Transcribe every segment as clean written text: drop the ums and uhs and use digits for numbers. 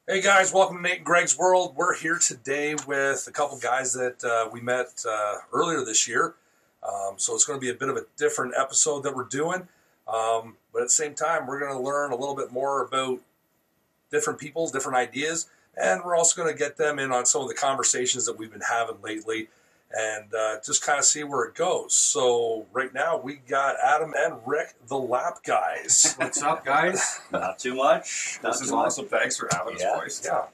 Hey guys, welcome to Nate and Greg's World. We're here today with a couple guys that we met earlier this year. So it's going to be a bit of a different episode that we're doing. But at the same time, we're going to learn a little bit more about different people, different ideas, and we're also going to get them in on some of the conversations that we've been having lately and just kind of see where it goes. So right now we got Adam and Rick, the Lap guys. What's up, guys? Not too much. This is awesome. Thanks for having us, boys. Yeah.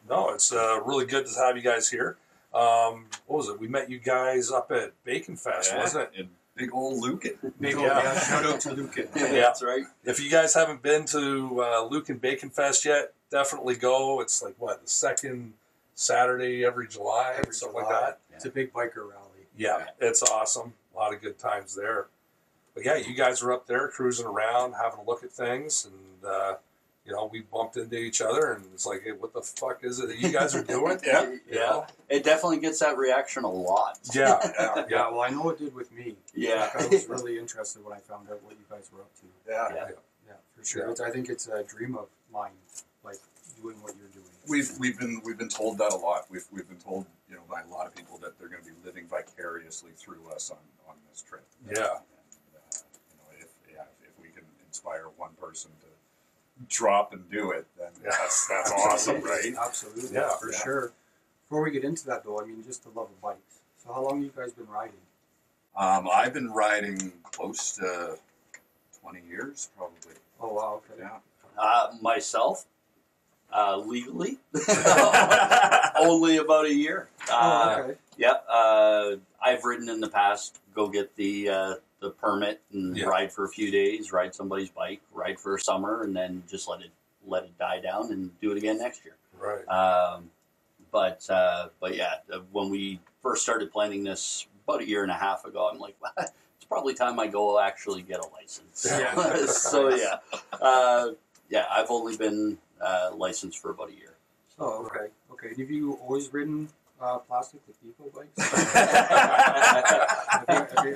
No, it's really good to have you guys here. What was it? We met you guys up at Bacon Fest, wasn't it? In big old Lucan. Shout out to Lucan. Yeah, That's right. If you guys haven't been to Lucan Bacon Fest yet, definitely go. It's like, the second Saturday every July, something like that. It's a big biker rally. Yeah, it's awesome. A lot of good times there. But yeah, you guys were up there cruising around, having a look at things, and we bumped into each other, and it's like, hey, what the fuck is it that you guys are doing? Yeah. It definitely gets that reaction a lot. Yeah. Well, I know it did with me. Yeah. I was really interested when I found out what you guys were up to. Yeah. Yeah, for sure. Yeah. I think it's a dream of mine, like doing what you're doing. We've been told that a lot. We've been told, by a lot of people that they're going to be living vicariously through us on this trip. Yeah. And, if we can inspire one person to drop and do it, then that's awesome, right? Absolutely. Yeah, for sure. Before we get into that, though, just the love of bikes. So, how long have you guys been riding? I've been riding close to 20 years, probably. Oh wow. Okay. Yeah. Myself, legally, only about a year. Okay. Yeah. I've ridden in the past. Go get the permit and ride for a few days. Ride somebody's bike. Ride for a summer, and then just let it die down and do it again next year. Right. But yeah, when we first started planning this about a year and a half ago, I'm like, well, it's probably time I go actually get a license. Yeah. So yeah, I've only been licensed for about a year. So. Oh, okay. Okay. Have you always ridden plastic with eco bikes?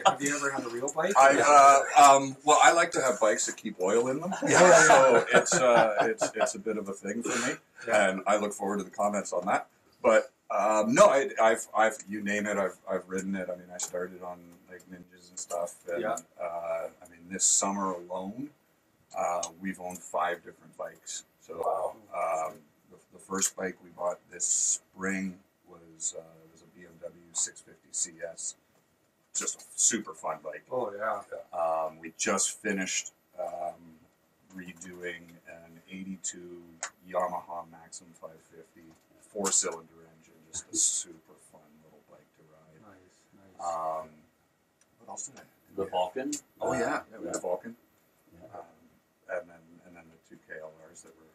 have you ever had a real bike? I like to have bikes that keep oil in them. So it's a bit of a thing for me, and I look forward to the comments on that. But no, I've you name it, I've ridden it. I started on like Ninjas and stuff, and this summer alone, we've owned 5 different bikes. So the first bike we bought this spring was a BMW 650 CS. Just a super fun bike. Oh yeah. We just finished redoing an 82 Yamaha Maxim 550 4-cylinder engine. Just a super fun little bike to ride. Nice. What else did I? The Vulcan. Oh yeah, we had a Vulcan. And then the 2 KLRs that were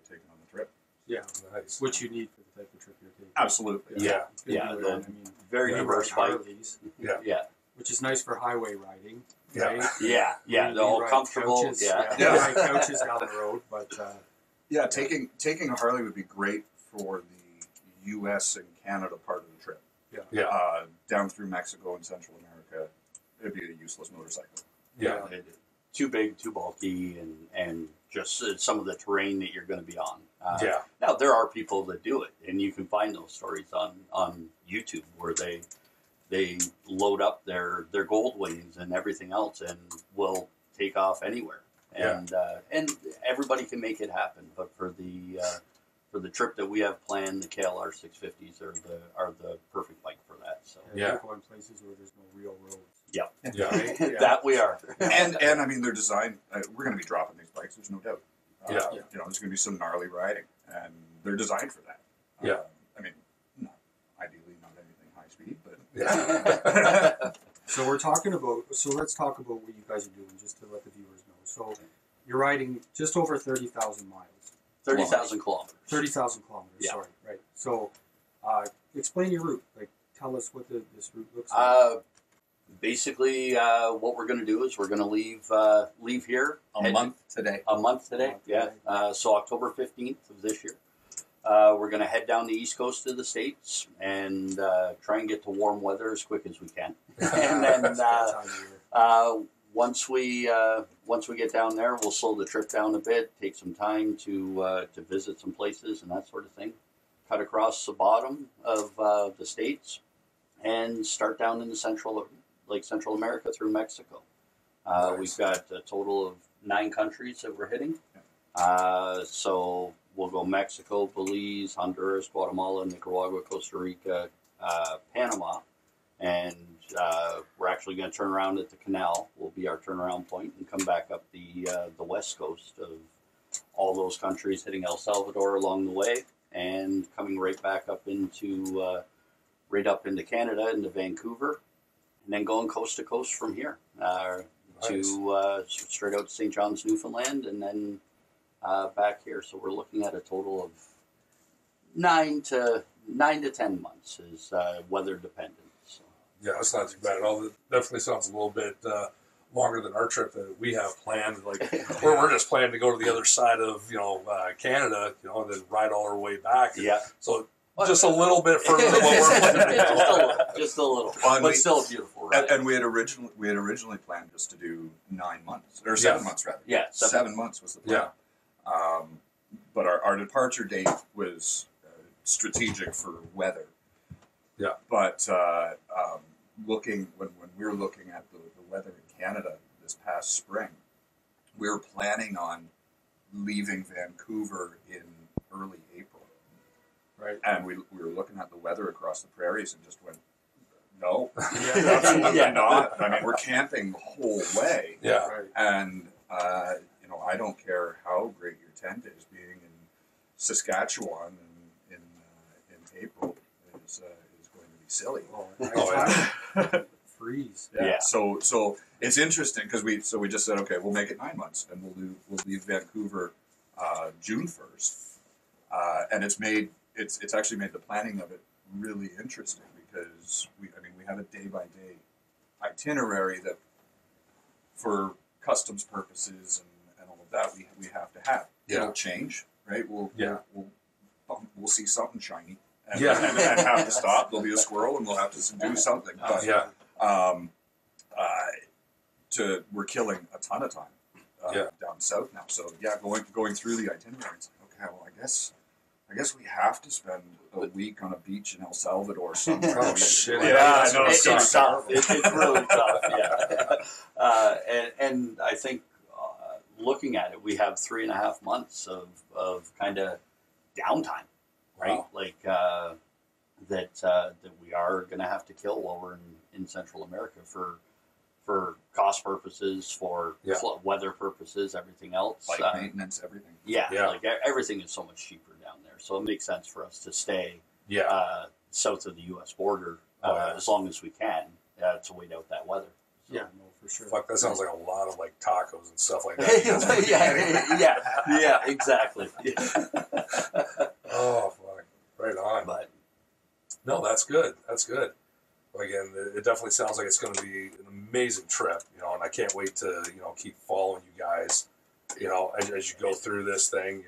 taken on the trip. Yeah. Nice. Which you need for the type of trip you're taking. Absolutely. Yeah. Very diverse bike. Harleys, Yeah. which is nice for highway riding. Yeah. Right? Yeah. They're all ride comfortable. Couches, Yeah. You ride couches down the road, but Yeah, taking a Harley would be great for the U.S. and Canada part of the trip. Down through Mexico and Central America, it'd be a useless motorcycle. Yeah. Too big, too bulky, and just some of the terrain that you're going to be on. Now, there are people that do it, and you can find those stories on YouTube where they load up their gold wings and everything else and will take off anywhere. And everybody can make it happen. But for the trip that we have planned, the KLR 650s are the perfect bike for that. So you're going places where there's no real roads. Yeah. That we are. And they're designed. We're going to be dropping these bikes. There's no doubt. There's going to be some gnarly riding, and they're designed for that. Ideally not anything high speed, but So let's talk about what you guys are doing, just to let the viewers know. So you're riding just over 30,000 miles. 30,000 kilometers. 30,000 kilometers. Yeah. Sorry, right. So explain your route. Like, tell us what this route looks like. Basically, what we're going to do is we're going to leave here a month today. So October 15th of this year. We're going to head down the east coast of the States and try and get to warm weather as quick as we can. And then once we get down there, we'll slow the trip down a bit, take some time to visit some places and that sort of thing. Cut across the bottom of the states and start down in the Central America through Mexico. Nice. We've got a total of 9 countries that we're hitting. So we'll go Mexico, Belize, Honduras, Guatemala, Nicaragua, Costa Rica, Panama, and we're actually going to turn around at the canal. Will be our turnaround point and come back up the west coast of all those countries, hitting El Salvador along the way, and coming right back up into Canada, into Vancouver, and then going coast to coast from here to straight out to St. John's, Newfoundland, and then back here. So we're looking at a total of 9 to 10 months, is weather dependent. So. Yeah, that's not too bad at all. It definitely sounds a little bit longer than our trip that we have planned. Like we're just planning to go to the other side of Canada, and then ride all our way back. Yeah. So just a little bit further than what we're planning to go. Just a little, Well, but still a beautiful ride. And we had originally planned just to do 9 months or 7 months rather. Yeah, 7 months was the plan. Yeah. But our departure date was strategic for weather. Yeah. But when we were looking at the weather in Canada this past spring, we were planning on leaving Vancouver in early April. Right. And we were looking at the weather across the prairies and just went, no, Yeah. absolutely Yeah. not. I mean, we're camping the whole way. Yeah. Right. And, I don't care how great your tent is, being in Saskatchewan in April is going to be silly. Oh, Freeze. Yeah. So it's interesting because we just said, okay, we'll make it 9 months and we'll leave Vancouver June 1st. And it's actually made the planning of it really interesting because we have a day-by-day itinerary that for customs purposes and all of that we have to have. Yeah. It'll change, right? We'll see something shiny and, Yeah. and have to stop. There'll be a squirrel and we'll have to do something. But, Yeah. we're killing a ton of time down south now. So going through the itinerary, it's like, okay, well, I guess we have to spend a week on a beach in El Salvador somewhere. Oh, shit. Yeah, I know. It's tough. It's really tough. Yeah. And I think looking at it, we have 3.5 months of kind of downtime, right? Wow. Like that we are going to have to kill while we're in Central America for cost purposes, for weather purposes, everything else. Bike maintenance, everything. Yeah, Yeah. like everything is so much cheaper down there. So it makes sense for us to stay south of the U.S. border as long as we can to wait out that weather. So. Yeah, no, for sure. Fuck, that sounds like a lot of like tacos and stuff like that. yeah, exactly. Oh, fuck. Right on. But No, that's good. That's good. Again, it definitely sounds like it's going to be an amazing trip, and I can't wait to, keep following you guys, as you go through this thing,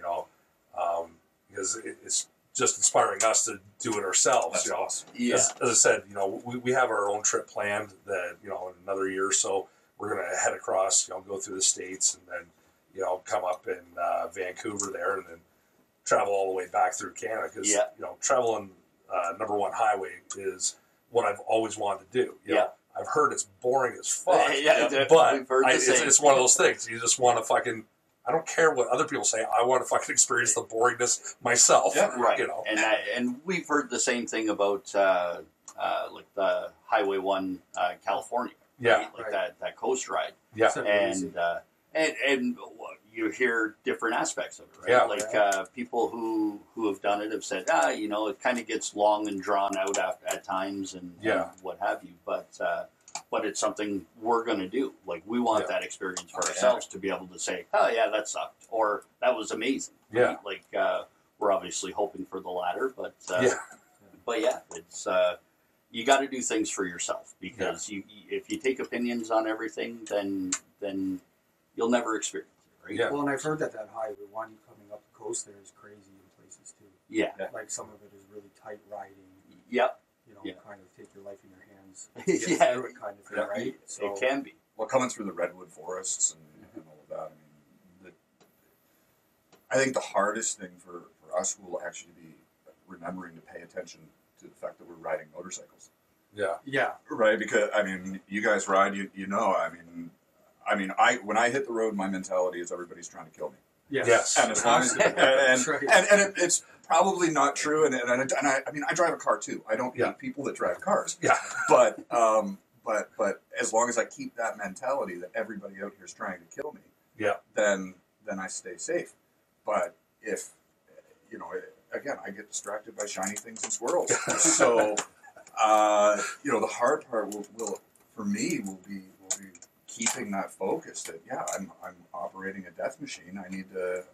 because it's just inspiring us to do it ourselves. That's awesome. yeah, As I said, we have our own trip planned that, in another year or so, we're going to head across, go through the States and then, come up in Vancouver there and then travel all the way back through Canada because, traveling number one highway is what I've always wanted to do. I've heard it's boring as fuck, but it's one of those things. You just want to fucking, I don't care what other people say. I want to fucking experience the boringness myself. Yeah, right. And we've heard the same thing about like the Highway 1 California. Yeah. Right? Like that coast ride. Yeah. And you hear different aspects of it, right? Yeah. Like people who have done it have said, it kind of gets long and drawn out at times and what have you. But it's something we're going to do. Like we want that experience for ourselves to be able to say, oh yeah, that sucked, or that was amazing. Yeah. Right? Like we're obviously hoping for the latter, but it's you got to do things for yourself because if you take opinions on everything, then you'll never experience it, right? Yeah. Well, and I've heard that Highway 1 coming up the coast there is crazy in places too. Yeah. Like some of it is really tight riding. Yep. Kind of take your life in your hands. To get through it kind of thing, right? So, it can be. well, coming through the redwood forests and all of that, I mean, I think the hardest thing for us will actually be remembering to pay attention to the fact that we're riding motorcycles. Yeah. Right, because I mean, you guys ride, you know. I mean, when I hit the road, my mentality is everybody's trying to kill me. Yes. And as long as it's probably not true. And I mean, I drive a car too. I don't hate people that drive cars. Yeah. But as long as I keep that mentality that everybody out here is trying to kill me, then I stay safe. But if again, I get distracted by shiny things and squirrels. So the hard part will for me will be keeping that focus that I'm operating a death machine. I need to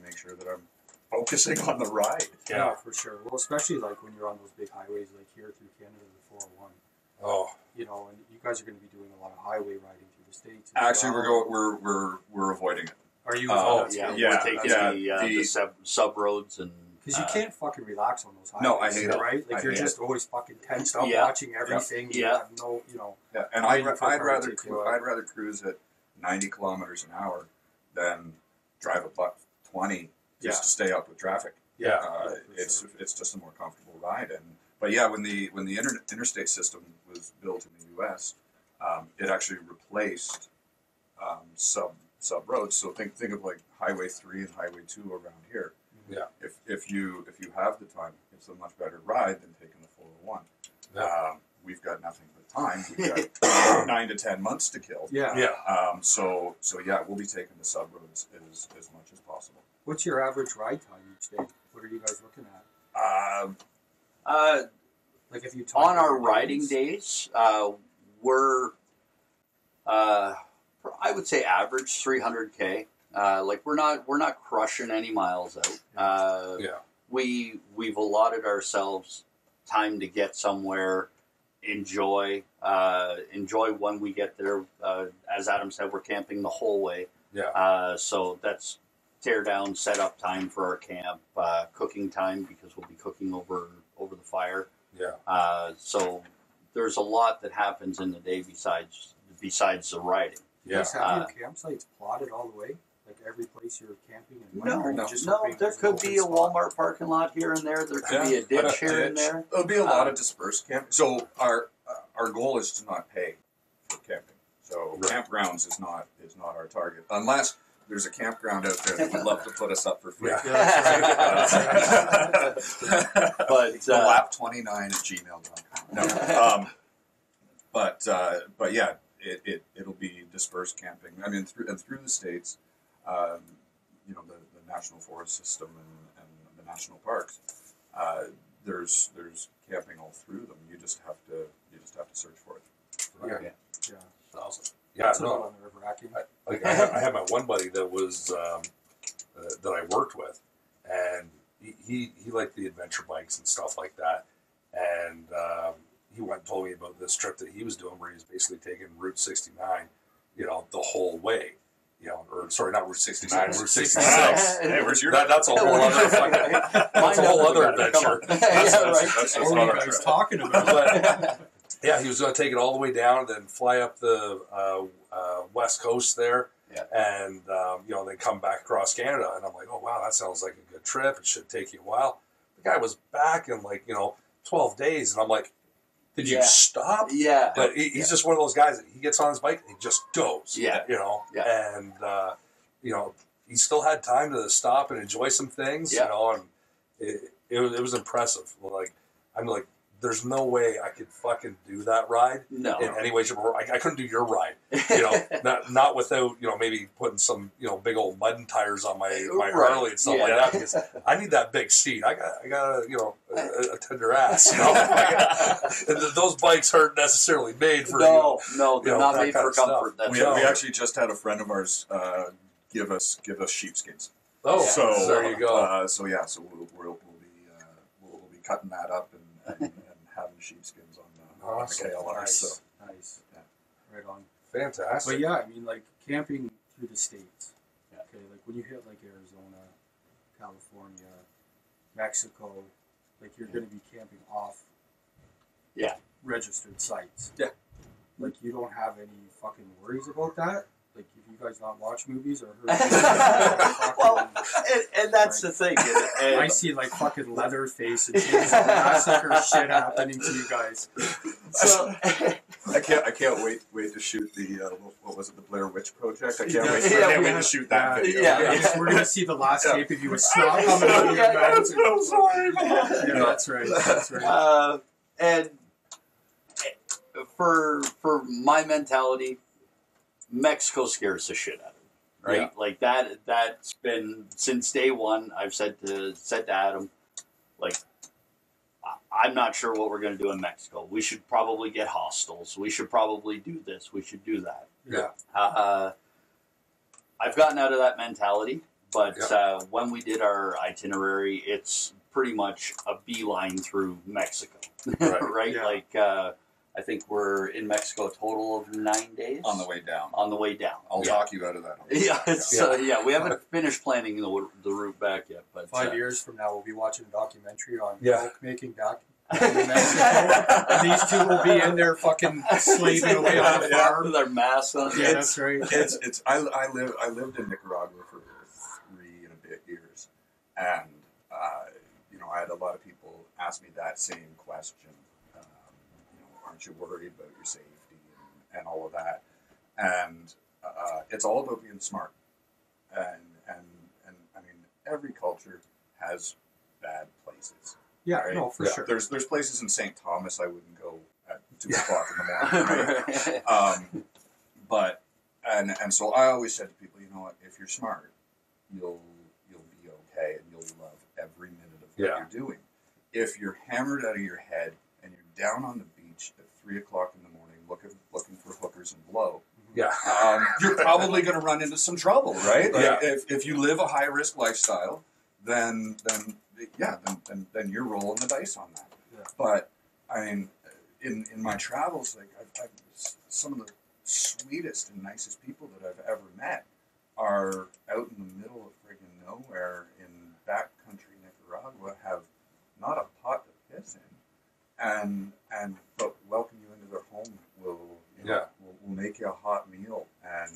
make sure that I'm focusing on the ride. Yeah, for sure. Well, especially like when you're on those big highways like here through Canada, the 401. Oh. And you guys are going to be doing a lot of highway riding through the States. Actually, we're avoiding it. Are you? We're taking the sub roads and. Because you can't fucking relax on those highways. No, I hate it. Right? Like, you're just always fucking tensed up, watching everything. Yeah. You have no, Yeah, and I'd rather cruise at 90 kilometers an hour than drive a buck 20 just to stay up with traffic. Yeah, it's just a more comfortable ride. But yeah, when the interstate system was built in the U.S., it actually replaced sub roads. So think of like Highway 3 and Highway 2 around here. Yeah. If you have the time, it's a much better ride than taking the 401. Yeah. We've got nothing but time. We've got 9 to 10 months to kill. Yeah. Yeah. So yeah, we'll be taking the sub roads as much as possible. What's your average ride time each day? What are you guys looking at? Like if you on our riding days, we're I would say average 300K. Like we're not crushing any miles out. We've allotted ourselves time to get somewhere, enjoy when we get there. As Adam said, we're camping the whole way. Yeah. So that's tear down, set up time for our camp, cooking time because we'll be cooking over the fire. Yeah. So there's a lot that happens in the day besides the riding. You guys have your campsites plotted all the way? Like every place you're camping in? No. There could be a Walmart parking lot here and there. There could be a ditch here and there. There'll be a lot of dispersed camping. So our goal is to not pay for camping. So campgrounds is not our target, unless there's a campground out there that would love to put us up for free. But thelap.29@gmail.com. No. But yeah, it'll be dispersed camping. I mean, through the states, the national forest system and the national parks. There's camping all through them. You just have to search for it. Yeah. Awesome. Yeah, no. I had my one buddy that was that I worked with, and he liked the adventure bikes and stuff like that, and he went and told me about this trip that he was doing where he was basically taking Route 69, the whole way. Or sorry, not Route 69, Route 66. Hey, where's your? That's a whole other that's a whole other adventure. That's what what he's talking about. But, yeah, he was going to take it all the way down, and then fly up the west coast there, and then come back across Canada. And I'm like, oh wow, that sounds like a good trip. It should take you a while. The guy was back in 12 days, and I'm like, did you stop? Yeah. But he's just one of those guys that he gets on his bike and he just goes. Yeah. And he still had time to stop and enjoy some things. And it was impressive. I'm like, there's no way I could fucking do that ride. No. In any way, shape, or I couldn't do your ride. Not without maybe putting some big old mud tires on my Harley and stuff like that, because I need that big seat. I got a tender ass. And those bikes aren't necessarily made for no, they're not made for comfort. We actually just had a friend of ours give us sheepskins. Oh, so there you go. So we'll be cutting that up and having sheepskins on the KLR. Nice. So nice. Yeah. Right on. Fantastic. But yeah, I mean, camping through the states. Yeah. Okay, when you hit Arizona, California, Mexico, you're going to be camping off. Yeah. Registered sites. Yeah. like you don't have any fucking worries about that. Like, if you guys not watch movies or heard well, and that's the thing. And I see, like, fucking Leatherface and shit, massacre shit happening to you guys. So, I can't wait to shoot the what was it, the Blair Witch Project? I can't wait to shoot that video. Yeah. We're gonna see the last tape of you with snot coming out of your mouth. I'm sorry. Yeah, that's right. And for my mentality, Mexico scares the shit out of me, right? Yeah. Like that's been since day one. I've said to Adam, like, I'm not sure what we're going to do in Mexico. We should probably get hostels. We should probably do this. We should do that. Yeah. I've gotten out of that mentality, but when we did our itinerary, it's pretty much a beeline through Mexico, right? Yeah. Like, I think we're in Mexico a total of 9 days. On the way down. I'll talk you out of that. We haven't finished planning the route back yet. But 5 years from now, we'll be watching a documentary on Yeah. making back in Mexico. And these two will be in there fucking slaving away on the farm. with their masks on. Yeah, that's right. I lived in Nicaragua for 3 and a bit years, and I had a lot of people ask me that same question. Aren't you worried about your safety and all of that? And it's all about being smart. And I mean, every culture has bad places. Yeah, right? no, for sure. There's places in St. Thomas I wouldn't go at 2 o'clock in the morning. Right? But so I always said to people, you know what? If you're smart, you'll be okay, and you'll love every minute of what you're doing. If you're hammered out of your head and you're down on the beach at 3 o'clock in the morning looking for hookers and blow, you're probably going to run into some trouble, right? Like if you live a high risk lifestyle, then you're rolling the dice on that. Yeah. But I mean, in my travels, like I've some of the sweetest and nicest people that I've ever met are out in the middle of friggin' nowhere in backcountry Nicaragua, have not a pot to piss in, but welcome you into their home. Will make you a hot meal and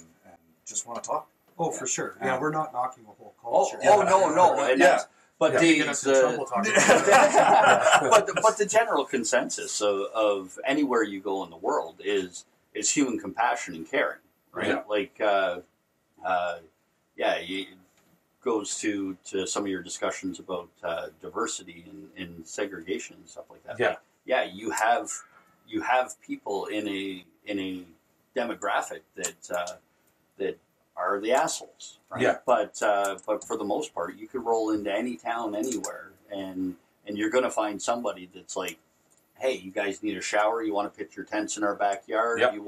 just want to talk. Oh, for sure. Yeah, we're not knocking a whole culture. No. And that's, but but the general consensus of anywhere you go in the world is human compassion and caring, right? Yeah. Like, it goes to some of your discussions about diversity and segregation and stuff like that. Yeah. Like, you have people in a demographic that are the assholes, right? Yeah. But for the most part, you could roll into any town anywhere, and you're going to find somebody that's like, hey, you guys need a shower? You want to pitch your tents in our backyard? Yep. You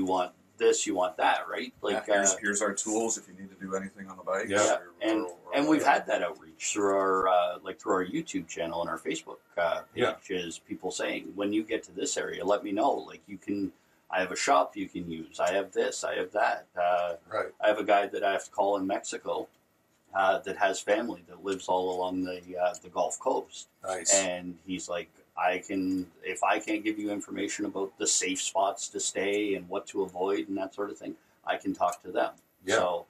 want this? You want that? Right? Like, here's our tools if you need to do anything on the bike. Yeah. And we've had that outreach through our YouTube channel and our Facebook page. Is people saying, when you get to this area, let me know. Like, you can. I have a shop you can use. I have this. I have that. Right. I have a guy that I have to call in Mexico that has family that lives all along the Gulf Coast. Nice. And he's like, if I can't give you information about the safe spots to stay and what to avoid and that sort of thing, I can talk to them. Yeah. So,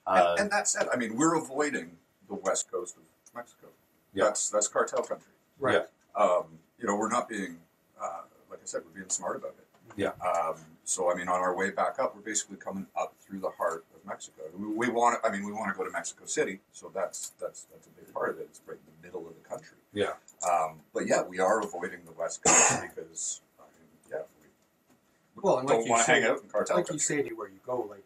and that's it. I mean, we're avoiding the west coast of Mexico. Yeah. That's cartel country. Right. Yeah. We're not being, like I said, we're being smart about it. Yeah. So I mean, on our way back up, we're basically coming up through the heart of Mexico. We want to go to Mexico City, so that's a big part of it. It's right in the middle of the country. Yeah. But we are avoiding the west coast because we And don't want to hang out in cartel like country. you say, anywhere you go, like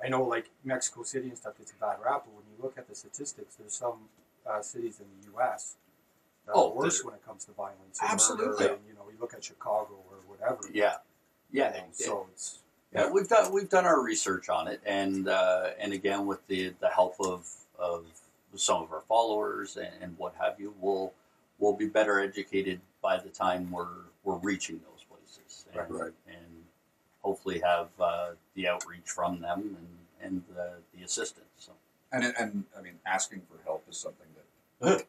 I know, like Mexico City and stuff gets a bad rap, but when you look at the statistics, there's some cities in the U.S. that are worse when it comes to violence. And Absolutely. murder, and, you look at Chicago or whatever. yeah. So it's Yeah, we've done our research on it, and again with the help of some of our followers and what have you, we'll be better educated by the time we're reaching those places, and hopefully have the outreach from them and the assistance. So. And I mean, asking for help is something that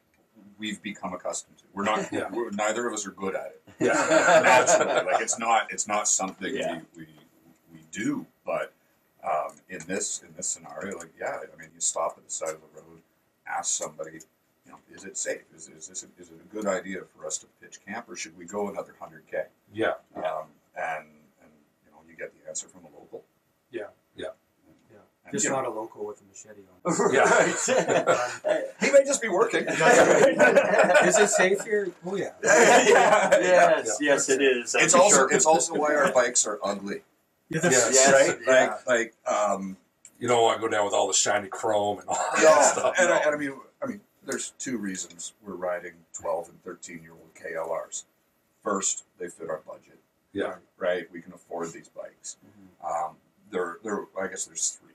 we've become accustomed to. We're not. Neither of us are good at it. Yeah, Naturally, like it's not something Yeah. we do, but in this scenario, like I mean, you stop at the side of the road, ask somebody, you know, is it safe? Is it a good idea for us to pitch camp, or should we go another 100K? yeah, And you know, you get the answer from a local. Yeah. Yeah. Yeah. And, Just you know, not a local with a machete on. yeah. he may just be working. Is it safe here? Oh yeah. Yes, it is. It's also why our bikes are ugly, Yes. right? Yeah. Like You don't want to go down with all the shiny chrome and all that yeah, stuff. and, no. I mean, there's two reasons we're riding 12 and 13-year-old KLRs. First, they fit our budget. Yeah. Right. We can afford these bikes. Mm-hmm. I guess there's three.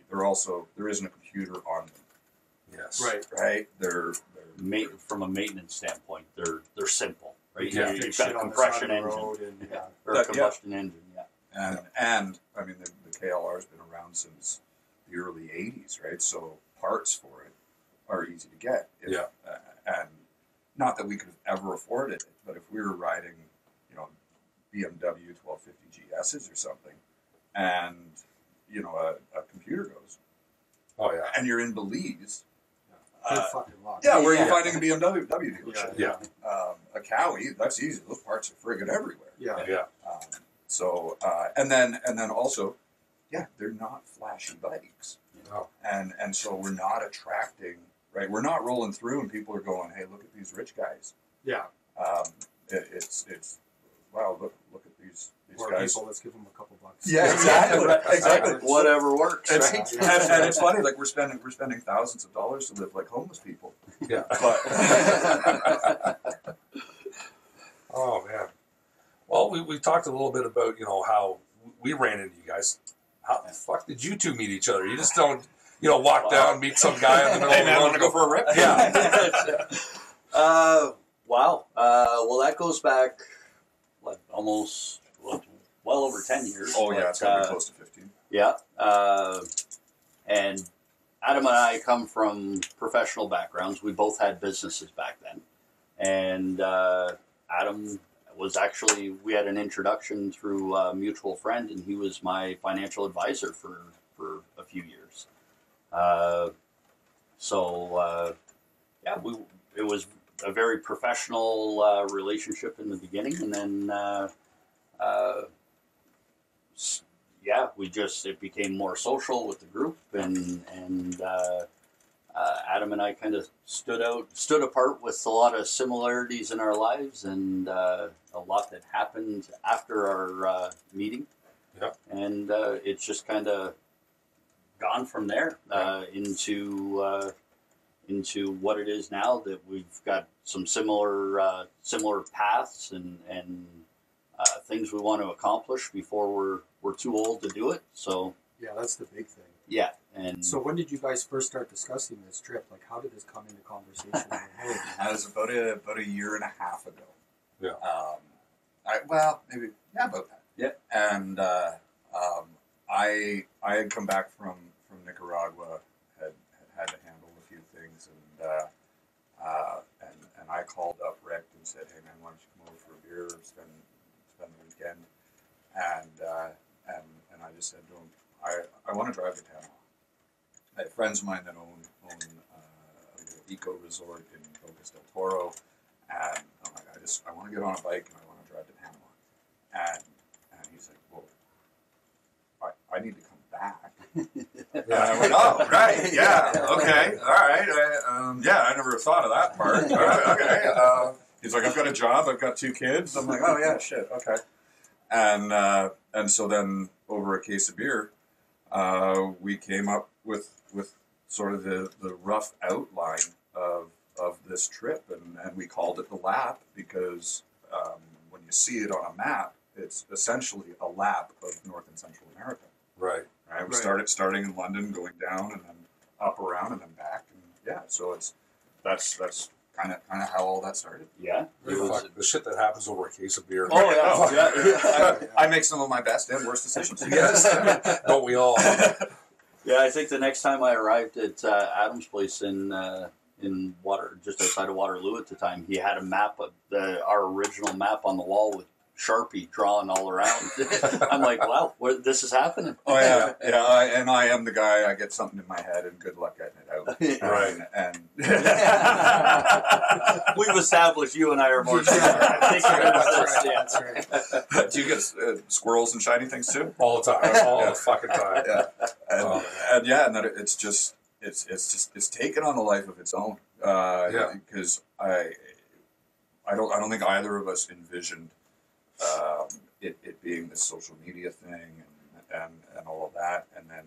There isn't a computer on them. Yes. Right. Right. They're From a maintenance standpoint, they're simple, right? Yeah. You've Take got shit a on the side of compression the engine road and, yeah. or a combustion engine. Yeah. and I mean the KLR's been around since the early 80s, right? So parts for it are easy to get. And not that we could have ever afforded it, but if we were riding, you know, BMW 1250 GSs or something, and you know a computer goes, Oh yeah. and you're in Belize, Good fucking luck. yeah, where are you Yeah. finding a BMW dealership? Yeah. A Cowie, that's easy. Those parts are friggin' everywhere. Yeah. Yeah. So and then also, yeah, they're not flashy bikes, Oh. and so we're not attracting, right? We're not rolling through and people are going, hey, look at these rich guys. Yeah. It's wow, look at these Or guys. people, let's give them a couple bucks. Yeah, exactly. Whatever works. It's, right? and it's funny, like we're spending thousands of dollars to live like homeless people. Yeah. But Oh man. Well, we talked a little bit about, you know, how we ran into you guys. How the fuck did you two meet each other? You just don't, you know, walk down, meet some guy in the middle hey of the man, road. want to go for a rip? Yeah. Wow. Well, that goes back almost well over 10 years. Oh yeah, but, it's gotta be close to 15. Yeah. And Adam and I come from professional backgrounds. We both had businesses back then. And Adam was actually, we had an introduction through a mutual friend, and he was my financial advisor for a few years. It was a very professional relationship in the beginning, and then it became more social with the group, and Adam and I kind of stood apart with a lot of similarities in our lives, and a lot that happened after our meeting. Yeah. And it's just kind of gone from there into what it is now, that we've got some similar paths and things we want to accomplish before we're too old to do it. So Yeah, that's the big thing. yeah, and So when did you guys first start discussing this trip? Like, how did this come into conversation? Hey, That was about a year and a half ago. Yeah. About that. Yeah. And I had come back from Nicaragua, had to handle a few things, and I called up Rick and said, hey man, why don't you come over for a beer, spend the weekend, and I just said to him, I want to drive to Panama. I have friends of mine that own a little eco resort in Bocas del Toro, and I'm like, I want to get on a bike and I want to drive to Panama. And he's like, well, I need to come back. And I went, oh, right, yeah, okay, all right. I never thought of that part. All right, okay. He's like, I've got a job, I've got 2 kids. I'm like, oh yeah, shit, okay. And so then over a case of beer, we came up with sort of the rough outline of this trip, and we called it the lap because when you see it on a map, it's essentially a lap of North and Central America. Right. Right. We Right. starting in London, going down, and then up around, and then back, and yeah. So that's kind of how all that started. yeah, it was. Fuck, the shit that happens over a case of beer. Oh yeah, I make some of my best and worst decisions. Yes. Don't we all? Yeah, I think the next time I arrived at Adam's place in in just outside of Waterloo at the time. He had a map of our original map on the wall with Sharpie drawn all around. I'm like, wow, this is happening. Oh yeah, yeah. And I am the guy. I get something in my head, and good luck getting it out. Right. And we've established you and I are more similar. That's right. do you get squirrels and shiny things too? All the time, all the fucking time. Yeah, and that it's taken on a life of its own. Because I don't think either of us envisioned it being this social media thing and all of that, and then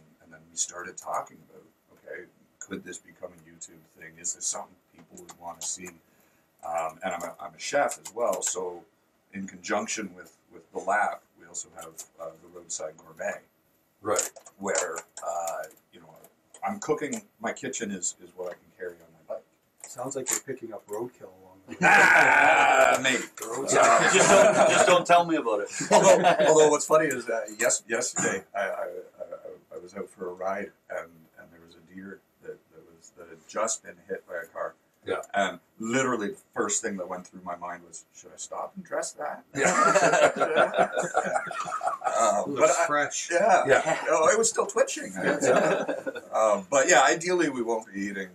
we started talking about, okay, could this become a YouTube thing? Is this something people would want to see? And I'm a chef as well, so in conjunction with the Lap, we also have the Roadside Gourmet, Right. where I'm cooking. My kitchen is what I can carry on my bike. Sounds like you're picking up roadkill along the way. Maybe. Just don't tell me about it. Although what's funny is that yesterday I was out for a ride and there was a deer that had just been hit by a car. Yeah. And literally the first thing that went through my mind was, should I stop and dress that? Yeah. But fresh. Yeah. Oh, it was still twitching. But yeah, ideally we won't be eating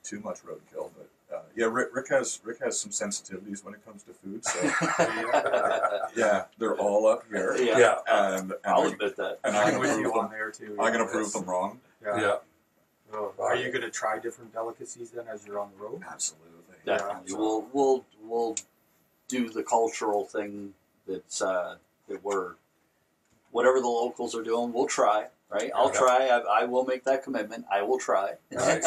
too much roadkill. But Rick has some sensitivities when it comes to food. So yeah, they're all up here. Yeah. And I'll admit that. And I'm I'm with going you on to there too. I'm going to prove them wrong. Yeah. Oh, are you going to try different delicacies then as you're on the road? Absolutely. Definitely. Yeah. We'll do the cultural thing that we're whatever the locals are doing. We'll try. Right. I'll try. I will make that commitment. I will try. Nice.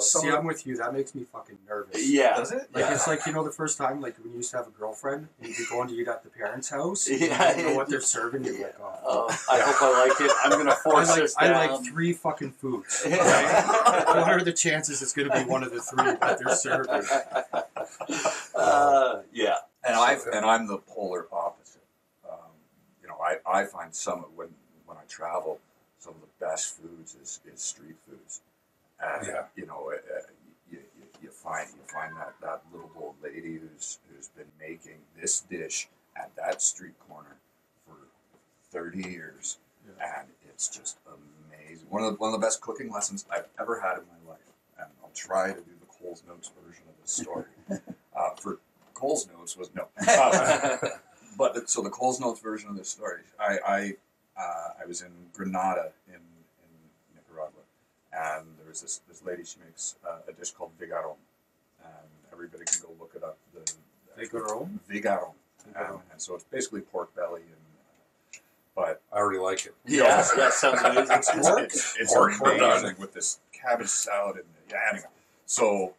See, I'm with you. That makes me fucking nervous. Yeah. Does it? Like it's like, the first time, like when you used to have a girlfriend and you'd be going to eat at the parents' house. Yeah. You don't know what they're serving. You're like, I hope I like it. I'm gonna force this down. I like 3 fucking foods. Right? What are the chances it's going to be one of the 3 that they're serving? Yeah. And I'm the polar opposite. I find when I travel, some of the best foods is street foods. And you find that little old lady who's been making this dish at that street corner for 30 years, and it's just amazing. One of the best cooking lessons I've ever had in my life, and I'll try to do the Coles Notes version of this story. For Coles Notes was no, but so the Coles Notes version of this story, I was in Grenada in Nicaragua, and there was this lady. She makes a dish called vigaron, and everybody can go look it up. Vigaron, and so it's basically pork belly, but I already like it. Yeah, sounds amazing. It's amazing with this cabbage salad and anyway. So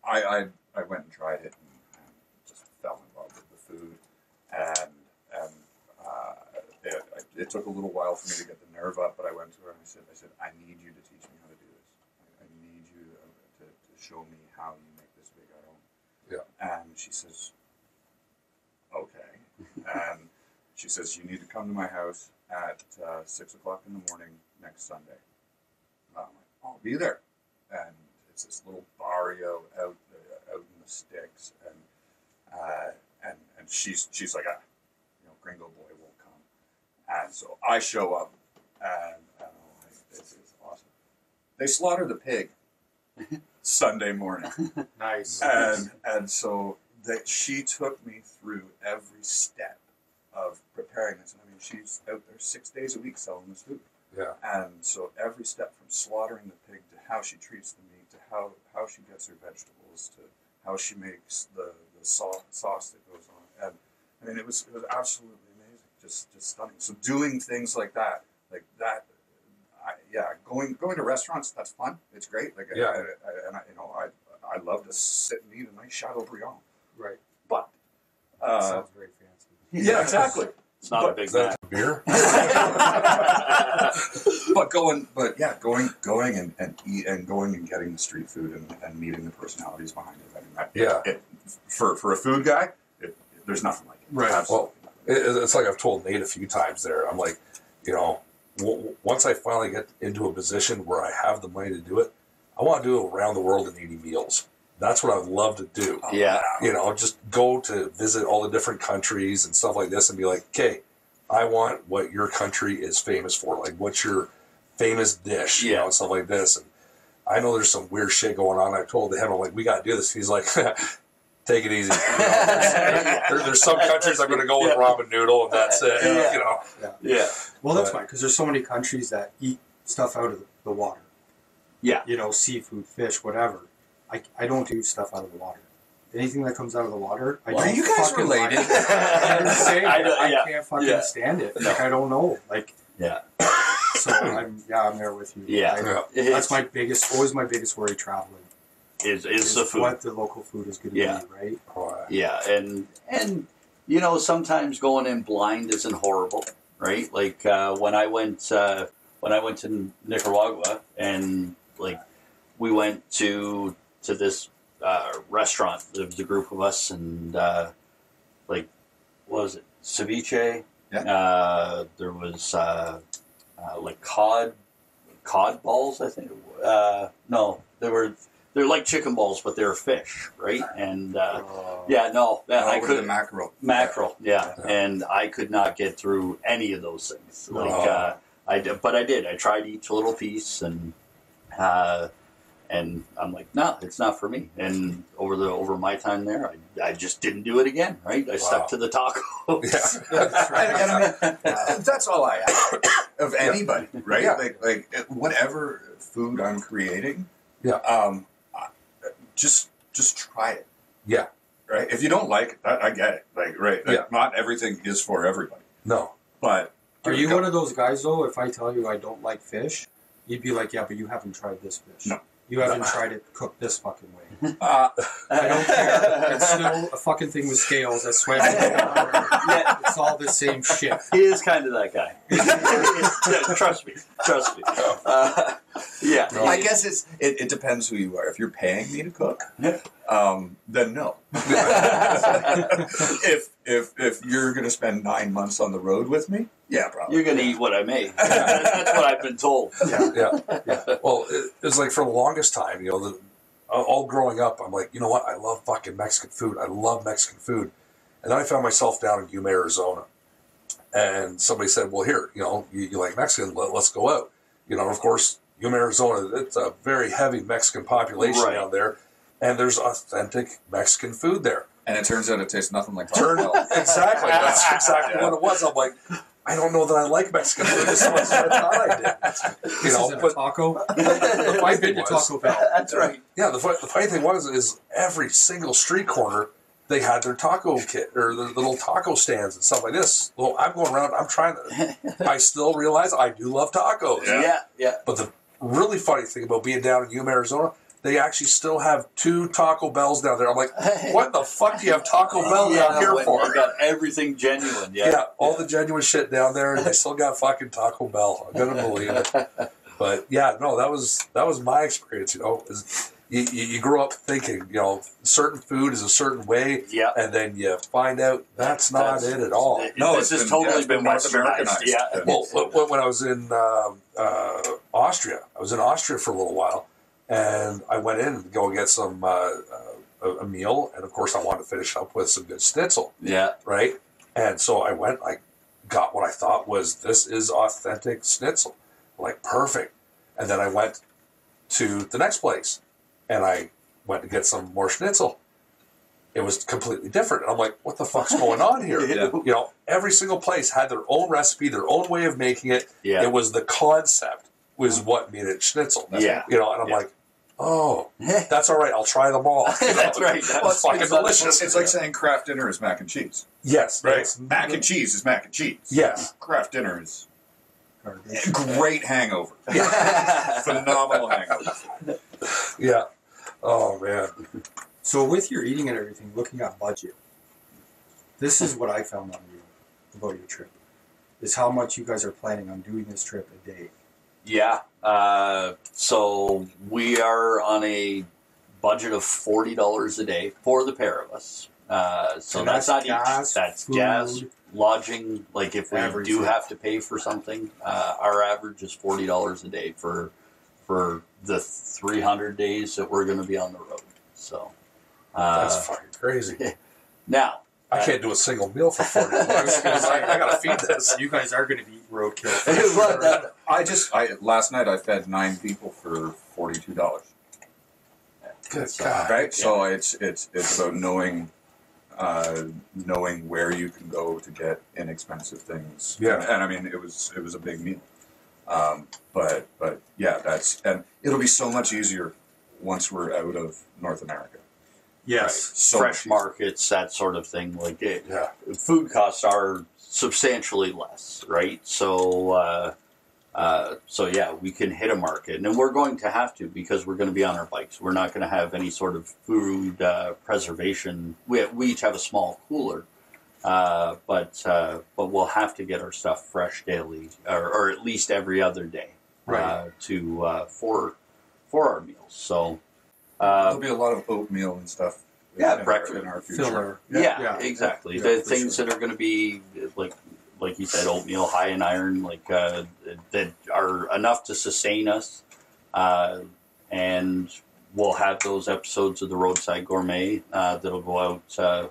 I went and tried it and just fell in love with the food, and it took a little while for me to get the nerve up, but I went to her and I said, I need you to teach me how to do this. I need you to show me how you make this vigaron. Yeah. And she says, okay. And she says, you need to come to my house at 6 o'clock in the morning next Sunday. I'm like, I'll be there. And it's this little barrio out in the sticks, and she's like, gringo boy won't come. And so I show up, and it's awesome. They slaughter the pig Sunday morning. Nice. And so she took me through every step of preparing this. I mean, she's out there 6 days a week selling this food. Yeah. And so every step from slaughtering the pig to how she treats the meat to how she gets her vegetables to how she makes the sauce that goes on. And I mean, it was absolutely amazing, just stunning. So doing things like that, going to restaurants, that's fun. It's great. I love to sit and eat a nice Chateaubriand. Right. But sounds very fancy. yeah, exactly. It's not a big Is that beer? But going and getting the street food and meeting the personalities behind it. I mean, for a food guy, there's nothing like it. Right. Absolutely. Well, it's like I've told Nate a few times there. I'm like, once I finally get into a position where I have the money to do it, I want to do around the world in 80 meals. That's what I'd love to do. Yeah. You know, just go to visit all the different countries and stuff like this and be like, okay, I want what your country is famous for. Like, what's your famous dish? You know, and stuff like this. And I know there's some weird shit going on. I told him, I'm like, we got to do this. He's like, take it easy. You know, there's some countries I'm going to go with ramen noodle and that's it. You know. Yeah. Well, that's fine because there's so many countries that eat stuff out of the water. Yeah. You know, seafood, fish, whatever. I don't do stuff out of the water. Anything that comes out of the water, I don't. Are you guys related? I can't fucking stand it. Like, I don't know. Like, so I'm there with you. Yeah. That's always my biggest worry traveling. Is the food. What the local food is going to be, right? Yeah, and you know, sometimes going in blind isn't horrible, right? Like when I went to Nicaragua and like we went to this restaurant. There was a group of us and like what was it? Ceviche. Yeah. There was like cod balls, I think. No, they're like chicken balls, but they're fish, right? And I couldn't mackerel. And I could not get through any of those things. Like but I did. I tried each little piece, and I'm like, no, it's not for me. And over my time there, I just didn't do it again, right? I stuck to the tacos. That's all I ask of anybody, right? Like whatever food I'm creating, just try it. Yeah. Right? If you don't like it, I get it. Like, right? Like, not everything is for everybody. No. But are you one of those guys though? If I tell you I don't like fish, you'd be like, yeah, but you haven't tried this fish. No. You haven't tried it cooked this fucking way. I don't care. It's still a fucking thing with scales. I swear. It's all the same shit. He is kind of that guy. Trust me. No. I guess it depends who you are. If you're paying me to cook, then no. if you're going to spend 9 months on the road with me, yeah, probably. You're going to eat what I made. That's what I've been told. Yeah. Well, it was like for the longest time, you know, all growing up, I'm like, you know what? I love fucking Mexican food. I love Mexican food. And then I found myself down in Yuma, Arizona. And somebody said, well, here, you know, you like Mexican, let's go out. You know, of course, Yuma, Arizona, it's a very heavy Mexican population down there. And there's authentic Mexican food there. And it turns out it tastes nothing like Taco Bell. Exactly. That's exactly what it was. I'm like, I don't know that I like Mexican food as much as I thought I did. You know, but taco. The funny thing was, Taco Bell. That's right. Yeah, the funny thing is every single street corner they had their taco kit or the little taco stands and stuff like this. Well, I'm going around. I'm trying to. I still realize I do love tacos. Yeah. But the really funny thing about being down in Yuma, Arizona, they actually still have 2 Taco Bells down there. I'm like, what the fuck do you have Taco Bell down here for? They got everything genuine. Yeah, all the genuine shit down there, and they still got fucking Taco Bell. I'm gonna believe it. But yeah, no, that was my experience. You know, you grow up thinking, you know, certain food is a certain way, and then you find out that's not it at all. No, it's just totally been Westernized. Yeah. Well, when I was in Austria, I was in Austria for a little while. And I went in to go get some a meal, and of course I wanted to finish up with some good schnitzel. Yeah. Right? And so I went, I got what I thought was, this is authentic schnitzel. Like, perfect. And then I went to the next place, and I went to get some more schnitzel. It was completely different. I'm like, what the fuck's going on here? You know, every single place had their own recipe, their own way of making it. Yeah. It was the concept was what made it schnitzel. You know, and I'm like, oh, that's all right. I'll try them all. You know? That's right. It's fucking delicious. It's like saying Kraft dinner is mac and cheese. Yes. Right? Mac and cheese is mac and cheese. Yes. Kraft dinner is great hangover. Phenomenal hangover. Yeah. Oh, man. So with your eating and everything, looking at budget, this is what I found on you about your trip, is how much you guys are planning on doing this trip a day. Yeah. So we are on a budget of $40 a day for the pair of us. So that's not gas, each. That's food, gas, lodging. Like if we do everything. have to pay for something, our average is $40 a day for the 300 days that we're going to be on the road. So that's fucking crazy. Now, I can't do a single meal for 40 bucks because I got to feed this. You guys are going to be roadkill. Last night I fed 9 people for $42. Good God. Right, so it's about knowing where you can go to get inexpensive things. Yeah, and I mean it was a big meal. But yeah, and it'll be so much easier once we're out of North America. Yes, right? So fresh markets, that sort of thing. Like food costs are substantially less, right? So yeah, we can hit a market, and we're going to have to because we're going to be on our bikes. We're not going to have any sort of food preservation. We each have a small cooler, but we'll have to get our stuff fresh daily, or at least every other day, right? For our meals. So there'll be a lot of oatmeal and stuff. Breakfast in our future. Filler. Yeah, exactly. Yeah, the things that are going to be like you said, oatmeal high in iron, that are enough to sustain us, and we'll have those episodes of the Roadside Gourmet that'll go out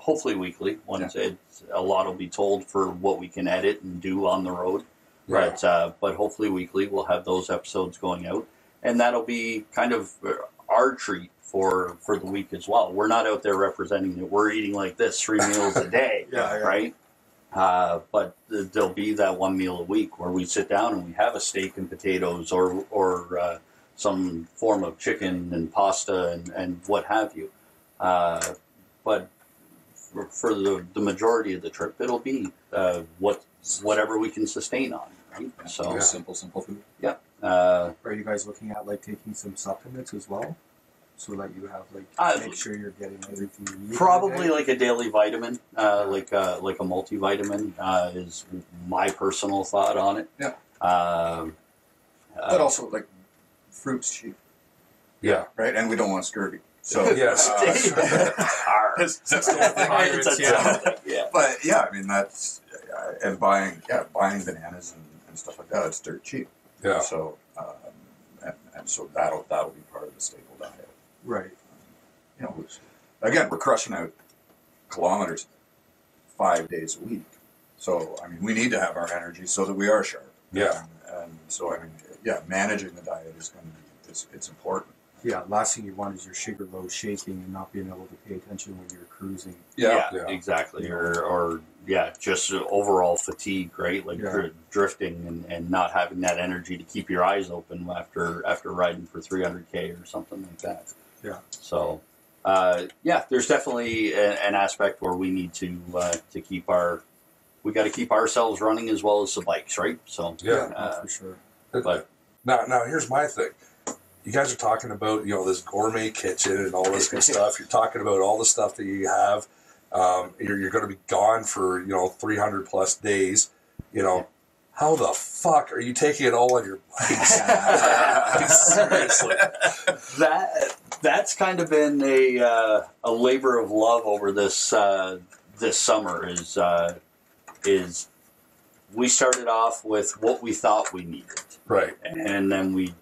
hopefully weekly. Once a lot will be told for what we can edit and do on the road, right. But hopefully weekly we'll have those episodes going out, and that'll be kind of our treat for the week as well. We're not out there representing that we're eating like this 3 meals a day, right? But there'll be that one meal a week where we sit down and we have a steak and potatoes or some form of chicken and pasta and what have you. But for the majority of the trip, it'll be whatever we can sustain on, right? So simple food. Yeah. Are you guys looking at taking some supplements as well? So that you have make sure you're getting everything you need. Probably like a daily vitamin, like a multivitamin is my personal thought on it. Yeah. But also fruit's cheap. Yeah. Right, and we don't want scurvy. So yes. That's the thing. Yeah. But yeah, I mean that's and buying bananas and stuff like that. It's dirt cheap. Yeah. So and so that'll be part of the staple diet. Right. Again, we're crushing out kilometers 5 days a week. So, I mean, we need to have our energy so that we are sharp. Yeah. And so, I mean, managing the diet is going to be, it's important. Yeah, last thing you want is your sugar low shaking and not being able to pay attention when you're cruising. Yeah. Exactly. Or just overall fatigue, right? Drifting and not having that energy to keep your eyes open after riding for 300K or something like that. Yeah. So, there's definitely an aspect where we need to keep we got to keep ourselves running as well as the bikes, right? So, for sure. But now here's my thing. You guys are talking about, this gourmet kitchen and all this good stuff. You're talking about all the stuff that you have. You're going to be gone for, 300 plus days. How the fuck are you taking it all on your bikes? Seriously. That's kind of been a labor of love over this summer is we started off with what we thought we needed. Right. And then we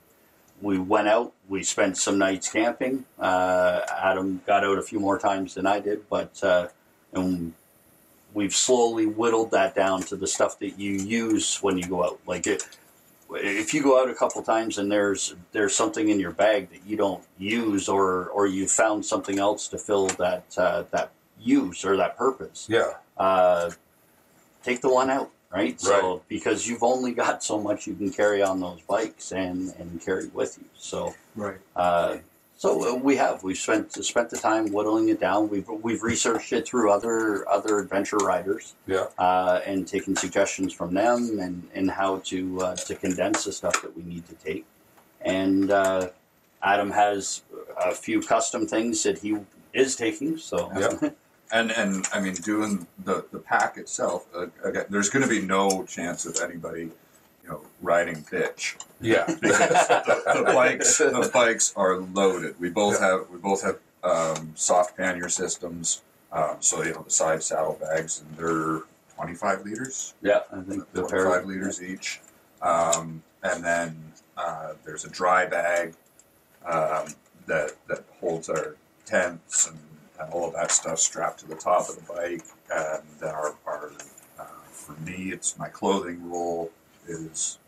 went out, we spent some nights camping. Adam got out a few more times than I did, but and we've slowly whittled that down to the stuff that you use when you go out. If you go out a couple times and there's something in your bag that you don't use or you found something else to fill that use or that purpose, take the one out. Right? So, because you've only got so much you can carry on those bikes and carry with you. So, we've spent the time whittling it down. We've researched it through other adventure riders. And taken suggestions from them and how to condense the stuff that we need to take. And Adam has a few custom things that he is taking. So. And I mean, doing the pack itself, again, there's going to be no chance of anybody, riding bitch. Yeah, because the bikes are loaded. We both have soft pannier systems, so the side saddle bags, and they're 25 liters. Yeah, I think 25 liters each, and then there's a dry bag, that holds our tents and all of that stuff strapped to the top of the bike. And then our for me, it's my clothing roll is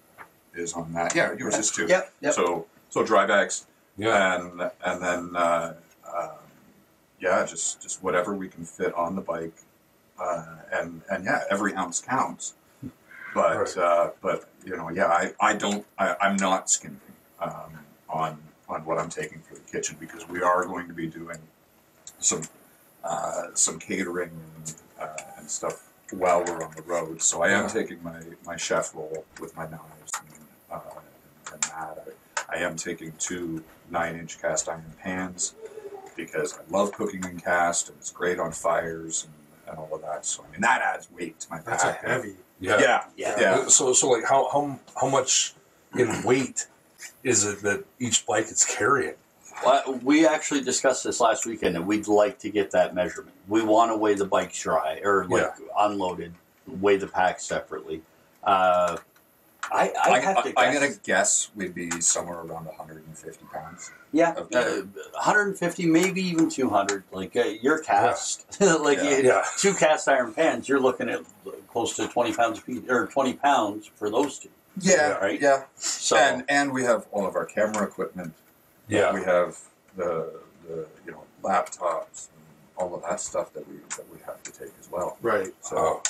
on that. Yeah, yours is too. Yep. So dry bags. Yeah. And then just whatever we can fit on the bike. And yeah, every ounce counts. But I'm not skimping on what I'm taking for the kitchen, because we are going to be doing some catering and stuff while we're on the road. So I am taking my chef roll with my knives and that. I am taking 2 9-inch cast iron pans, because I love cooking in cast, and it's great on fires and all of that. So I mean, that adds weight to my pack. That's a heavy. Yeah. So like how much in weight is it that each bike is carrying? Well, we actually discussed this last weekend, and we'd like to get that measurement. We want to weigh the bikes dry, or unloaded, weigh the pack separately. I'm gonna guess we'd be somewhere around 150 pounds. Yeah, 150, maybe even 200. Like your cast, 2 cast iron pans, you're looking at close to 20 pounds or 20 pounds for those 2. Yeah, right. Yeah. So and we have all of our camera equipment. Yeah, we have the laptops and all of that stuff that we have to take as well. Right. So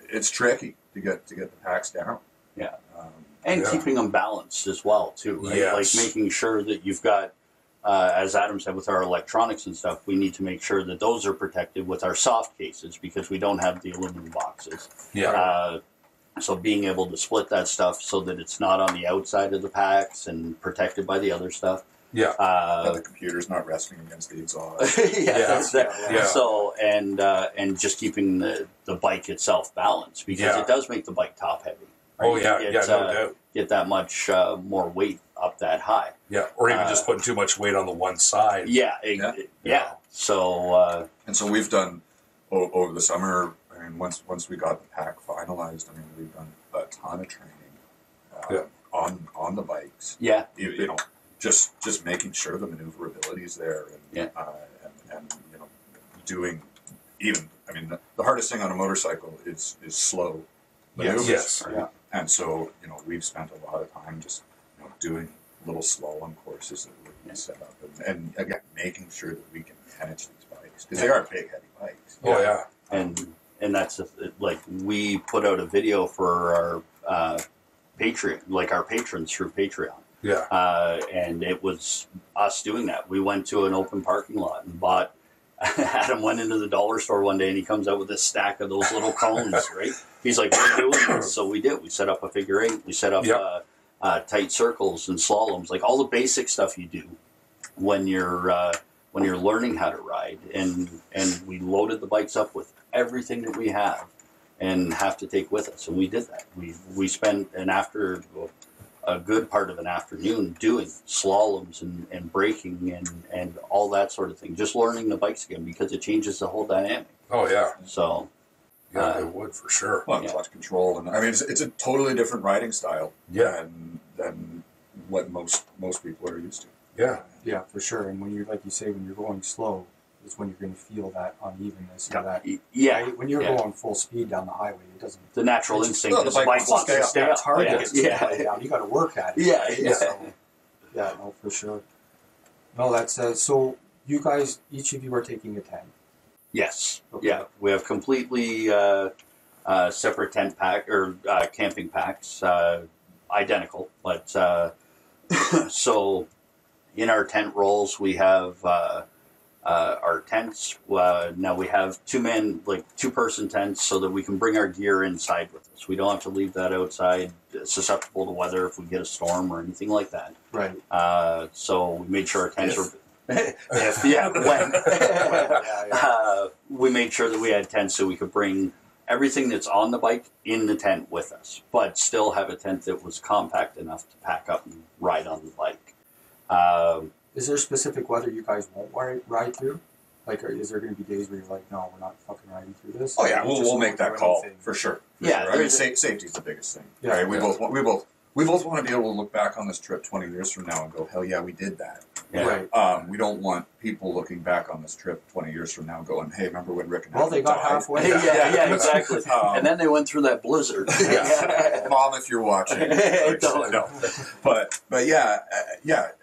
it's tricky to get the packs down. Yeah. And keeping them balanced as well, too, right? Yes. Like making sure that you've got, as Adam said, with our electronics and stuff, we need to make sure that those are protected with our soft cases, because we don't have the aluminum boxes. Yeah. So being able to split that stuff so that it's not on the outside of the packs and protected by the other stuff. Yeah. The computer's not resting against the exhaust. That's that. Yeah. So and just keeping the bike itself balanced, because it does make the bike top heavy. Right? Oh yeah, no doubt. Get that much more weight up that high. Yeah, or even just putting too much weight on the one side. Yeah. So and so we've done over the summer. I mean, once we got the pack finalized, I mean, we've done a ton of training on the bikes. Yeah. You know, just making sure the maneuverability is there, and doing even. I mean, the hardest thing on a motorcycle is slow maneuvers. Yes. Right? Yeah. And so we've spent a lot of time just doing little slalom courses that we set up, and again making sure that we can manage these bikes, because they are big, heavy bikes. Oh yeah. And that's like we put out a video for our Patreon, like our patrons through Patreon. Yeah. And it was us doing that. We went to an open parking lot and bought. Adam went into the dollar store one day and he comes out with a stack of those little cones, right? He's like, "We're doing this." So we did. We set up a figure 8. We set up tight circles and slaloms, like all the basic stuff you do when you're learning how to ride. And we loaded the bikes up with everything that we have and have to take with us. And we did that. We spent a good part of an afternoon doing slaloms and braking and all that sort of thing. Just learning the bikes again, because it changes the whole dynamic. Oh yeah. So yeah, it would for sure. Well, clutch control, and I mean, it's a totally different riding style. Than what most people are used to. Yeah, for sure. And when you're, like you say, when you're going slow, is when you're going to feel that unevenness. Or that, right? When you're going full speed down the highway, it doesn't. The natural instinct is the bike wants to stay up. It's hard to get down. You got to work at it. Yeah. So, no, for sure. No, that's so. You guys, each of you are taking a tent. Yes. Okay. Yeah. We have completely separate tent pack or camping packs, identical, but so in our tent rolls we have our tents. Now we have 2-person tents so that we can bring our gear inside with us. We don't have to leave that outside, susceptible to weather if we get a storm or anything like that. Right. So we made sure our tents were. When we made sure that we had tents so we could bring everything that's on the bike in the tent with us, but still have a tent that was compact enough to pack up and ride on the bike. Is there specific weather you guys won't ride through? Like, is there going to be days where you're like, no, we're not fucking riding through this? Oh yeah, we'll make that call for sure. Yeah, sure. I mean, safety is the biggest thing. Yeah, right? We both we both want to be able to look back on this trip 20 years from now and go, hell yeah, we did that. Yeah. Right. We don't want people looking back on this trip 20 years from now going, hey, remember when Rick and Well, they got died? halfway. Yeah, exactly. And then they went through that blizzard. Mom, if you're watching. No. But yeah.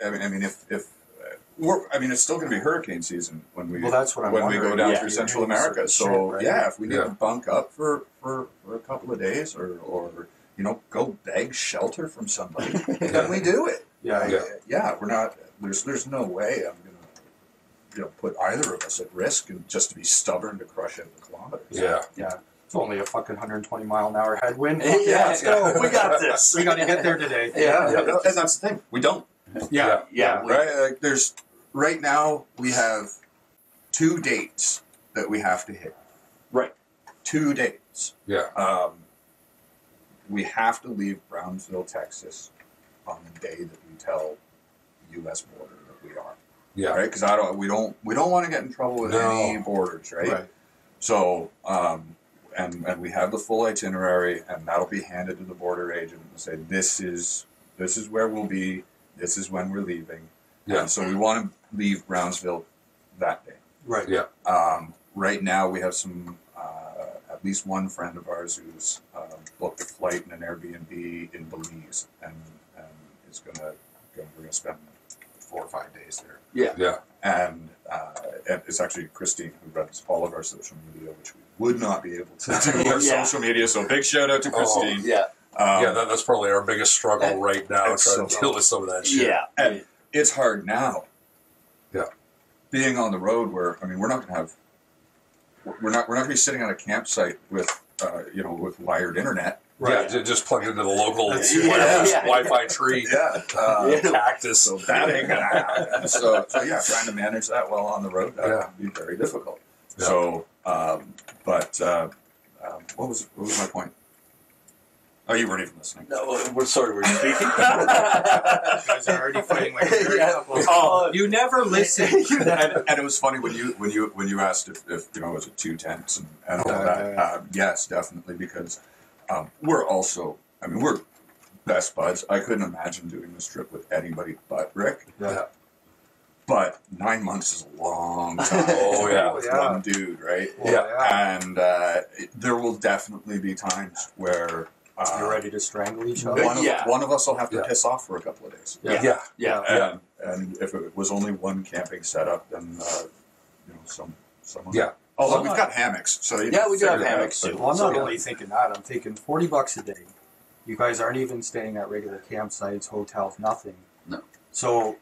I mean, if it's still going to be hurricane season when we that's what I'm when we go down through You're Central doing America. some So shit, right? yeah, if we need to bunk up for a couple of days or go beg shelter from somebody, then we do it. Yeah. We're not. There's no way I'm gonna put either of us at risk and just to be stubborn to crush it in kilometers. Yeah. It's only a fucking 120-mile-an-hour headwind. Let's go. We got this. We got to get there today. And that's the thing. We don't. Yeah. Right. Like right now we have 2 dates that we have to hit. Right. 2 dates. Yeah. We have to leave Brownsville, Texas, on the day that we tell the U.S. border that we are. Yeah. Right. Because we don't want to get in trouble with any borders. Right. So and we have the full itinerary, and that'll be handed to the border agent and say this is where we'll be. This is when we're leaving. Yeah. And so we want to leave Brownsville that day. Right. Yeah. Right now we have some, at least one friend of ours who's booked a flight and an Airbnb in Belize, and is we're gonna spend 4 or 5 days there. Yeah. And it's actually Christine who runs all of our social media, which we would not be able to do our social media. So big shout out to Christine. That's probably our biggest struggle right now, trying to deal with some of that shit. Yeah. And it's hard now. Yeah. Being on the road we're not going to be sitting on a campsite with with wired internet. Right. Yeah, just plug into the local Yeah. Wi-Fi tree. Cactus. So that ain't gonna happen. So trying to manage that while on the road that can be very difficult. Yeah. So, what was my point? Oh, you weren't even listening. No, we're sorry, we're speaking. You guys are already fighting like a very couple. You never listen. and it was funny when you asked if was it 2 tents and all that. Yes, definitely, because we're best buds. I couldn't imagine doing this trip with anybody but Rick. Yeah. But 9 months is a long time. With one dude, right? And there will definitely be times where you're ready to strangle each other. One of us will have to piss off for a couple of days. And if it was only one camping setup, then someone. Yeah. Although we've got hammocks, so we do have hammocks too. Well, I'm not only thinking that. I'm thinking $40 a day. You guys aren't even staying at regular campsites, hotels, nothing. No. So,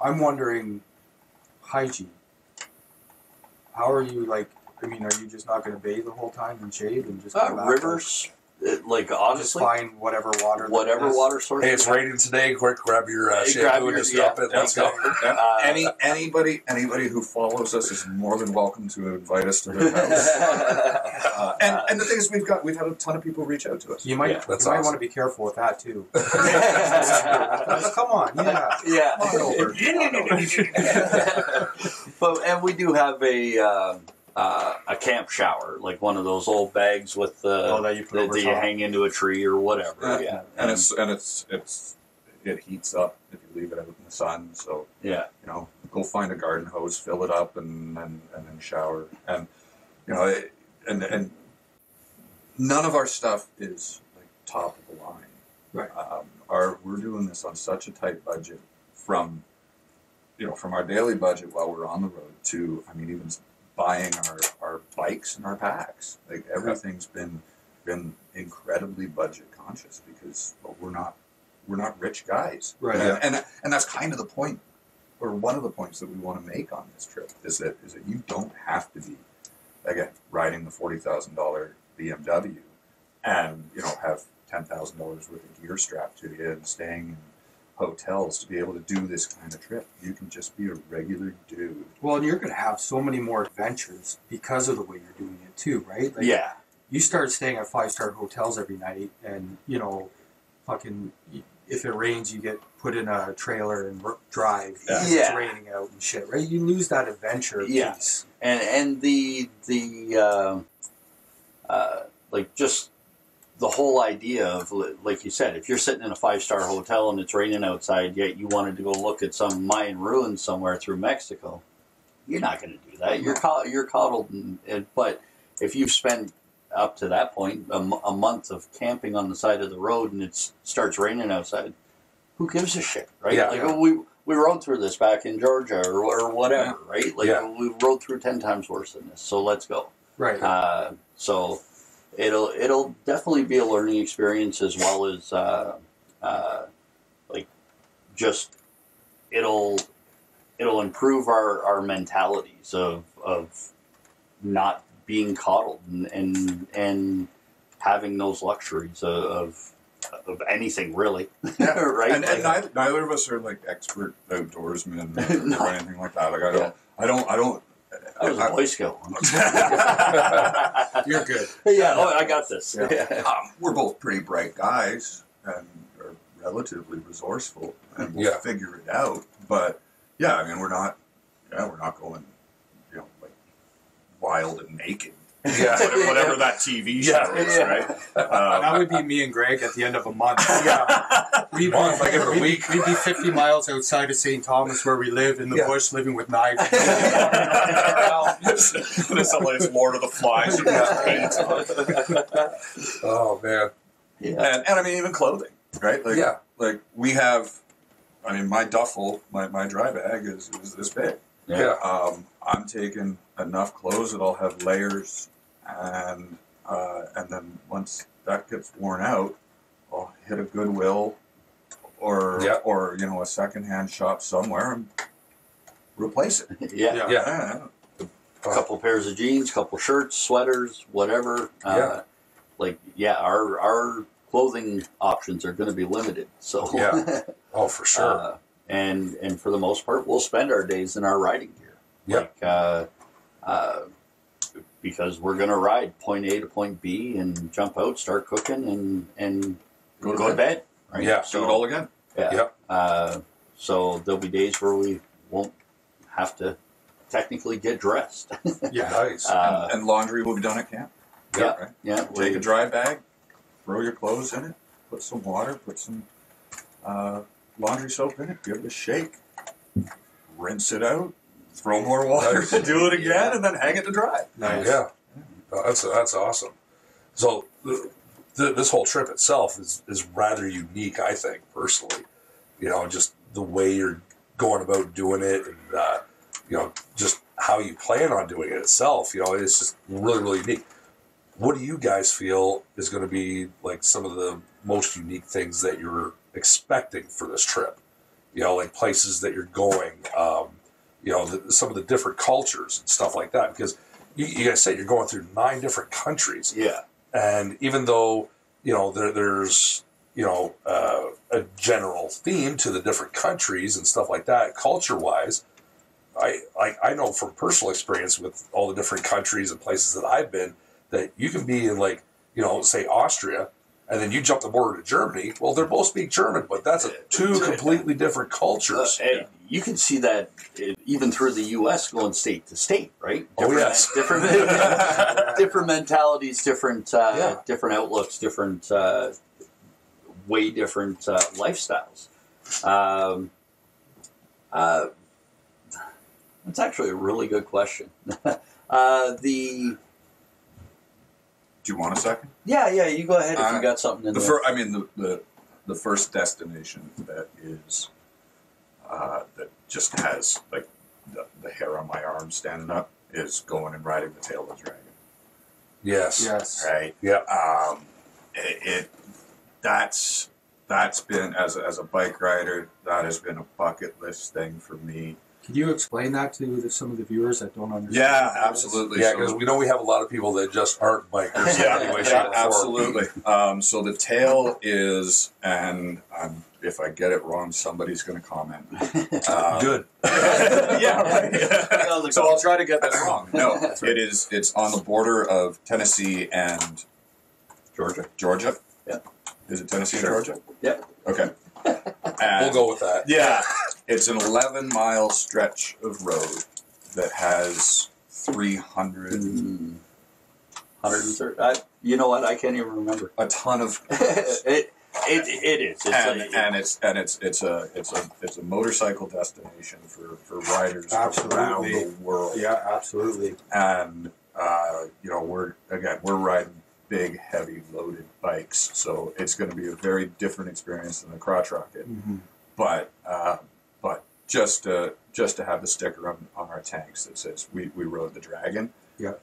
I'm wondering, hygiene. How are you are you just not going to bathe the whole time and shave and just go back rivers? Honestly, just find whatever water source. Hey, it's raining today. Quick, grab your shampoo and just dump it. Let's go. Anybody who follows us is more than welcome to invite us to their house. And the thing is, we've had a ton of people reach out to us. You might awesome. want to be careful with that too. Come on, And we do have a camp shower, like one of those old bags with that you hang into a tree or whatever. And it heats up if you leave it out in the sun. So go find a garden hose, fill it up, and then shower. And and none of our stuff is like top of the line. Right. We're doing this on such a tight budget from our daily budget while we're on the road to even buying our bikes and our packs. Like everything's been incredibly budget conscious because we're not rich guys. Right. And that's kind of the point, or one of the points that we want to make on this trip is that you don't have to be riding the $40,000 BMW and have $10,000 worth of gear strapped to you and staying in hotels to be able to do this kind of trip. You can just be a regular dude. Well, and you're going to have so many more adventures because of the way you're doing it too, right? You start staying at 5-star hotels every night, and if it rains, you get put in a trailer and drive. It's raining out and shit, right? You lose that adventure piece. And just the whole idea of, like you said, if you're sitting in a 5-star hotel and it's raining outside, yet you wanted to go look at some Mayan ruins somewhere through Mexico, you're not going to do that. You're coddled. But if you've spent up to that point a month of camping on the side of the road and it starts raining outside, who gives a shit, right? Yeah, like we rode through this back in Georgia or whatever, right? Like we rode through 10 times worse than this, so let's go. Right. So it'll definitely be a learning experience, as well as like just it'll improve our mentalities of not being coddled and having those luxuries of anything, really. Right? And neither of us are like expert outdoorsmen or anything like that. Like I don't. I was a Boy Scout once. You're good. Yeah, I got this. Yeah. We're both pretty bright guys and are relatively resourceful, and we'll figure it out. But yeah, I mean, we're not going, like wild and naked. Yeah, whatever that TV show is, right? That would be me and Greg at the end of a month. We'd be 50 miles outside of St. Thomas, where we live, in the bush, living with knives. This is Lord of the Flies. Oh man. Yeah. And I mean, even clothing, right? Like, like we have. I mean, my duffel, my dry bag is this big. Yeah. I'm taking enough clothes that I'll have layers, and then once that gets worn out, I'll hit a Goodwill or a secondhand shop somewhere and replace it. A couple pairs of jeans, couple shirts, sweaters, whatever. Our clothing options are going to be limited. So oh, for sure. And for the most part, we'll spend our days in our riding gear. Because we're going to ride point A to point B and jump out, start cooking, and go to bed. Right? Yeah, do it all again. So there'll be days where we won't have to technically get dressed. Nice. And laundry will be done at camp. Take a dry bag, throw your clothes in it, put some water, put some laundry soap in it, give it a shake, rinse it out, throw more water, do it again, and then hang it to dry. Nice. Yeah. That's awesome. So this whole trip itself is rather unique, I think, personally. Just the way you're going about doing it, and just how you plan on doing it itself. It's just really, really unique. What do you guys feel is going to be like some of the most unique things that you're expecting for this trip? Like places that you're going, some of the different cultures and stuff like that. Because you guys said you're going through 9 different countries. Yeah. And even though, there's, a general theme to the different countries and stuff like that, culture-wise, I know from personal experience with all the different countries and places that I've been, that you can be in, like, say Austria, and then you jump the border to Germany. Well, they both speak German, but that's 2 completely different cultures. You can see that even through the U.S. going state to state, right? Different mentalities, different outlooks, different lifestyles. That's actually a really good question. Do you want a second? Yeah, you go ahead if you got something in there. The first destination that is that just has like the hair on my arm standing up is going and riding the tail of the dragon. Yes. Right. Yeah. That's been as a bike rider, that has been a bucket list thing for me. Can you explain that to some of the viewers that don't understand? Yeah, absolutely. Yeah, because we know we have a lot of people that just aren't bikers. Absolutely. So the tail is, and if I get it wrong, somebody's going to comment. Good. Yeah, right. So I'll try to get this wrong. No, it's on the border of Tennessee and Georgia. Yeah. Is it Tennessee and Georgia? Yep. Okay. We'll go with that. Yeah. It's an 11-mile stretch of road that has 300... 130. You know what? I can't even remember. A ton of it is. It's a motorcycle destination for riders around the world. Yeah, absolutely. And we're riding big, heavy, loaded bikes, so it's going to be a very different experience than the crotch rocket. Mm-hmm. But just to have the sticker on our tanks that says we rode the Dragon. Yeah.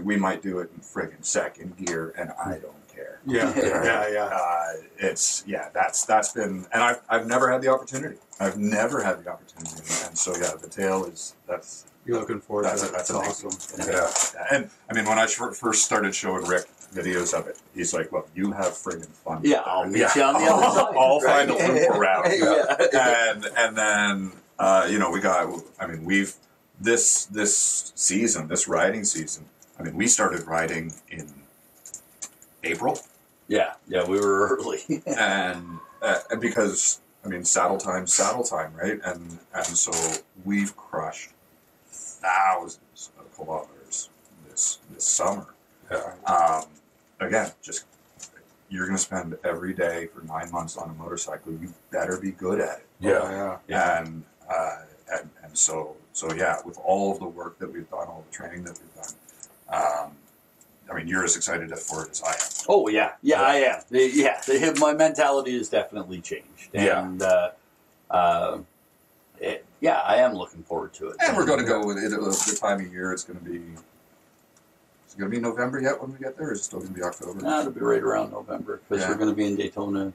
We might do it in friggin' second gear, and I don't care. Yeah. That's been, and I've never had the opportunity. And so the tail that's. You're looking forward to that. That's awesome. Yeah. And I mean, when I first started showing Rick videos of it, he's like, "Well, you have friggin' fun." Yeah, I'll meet you on the other side. I'll find a loop around. Yeah. And then we've this riding season. I mean, we started riding in April. Yeah, we were early. And because saddle time, right? And so we've crushed thousands of kilometers this summer. Yeah. Again, just you're going to spend every day for 9 months on a motorcycle. You better be good at it. Yeah. And so with all of the work that we've done, all the training that we've done, you're as excited for it as I am. Oh yeah, I am. My mentality has definitely changed. And I am looking forward to it. And we're going to go with it. The time of year, it's going to be. Is it going to be November yet when we get there, or is it still going to be October? No, it'll be right around November because we're going to be in Daytona,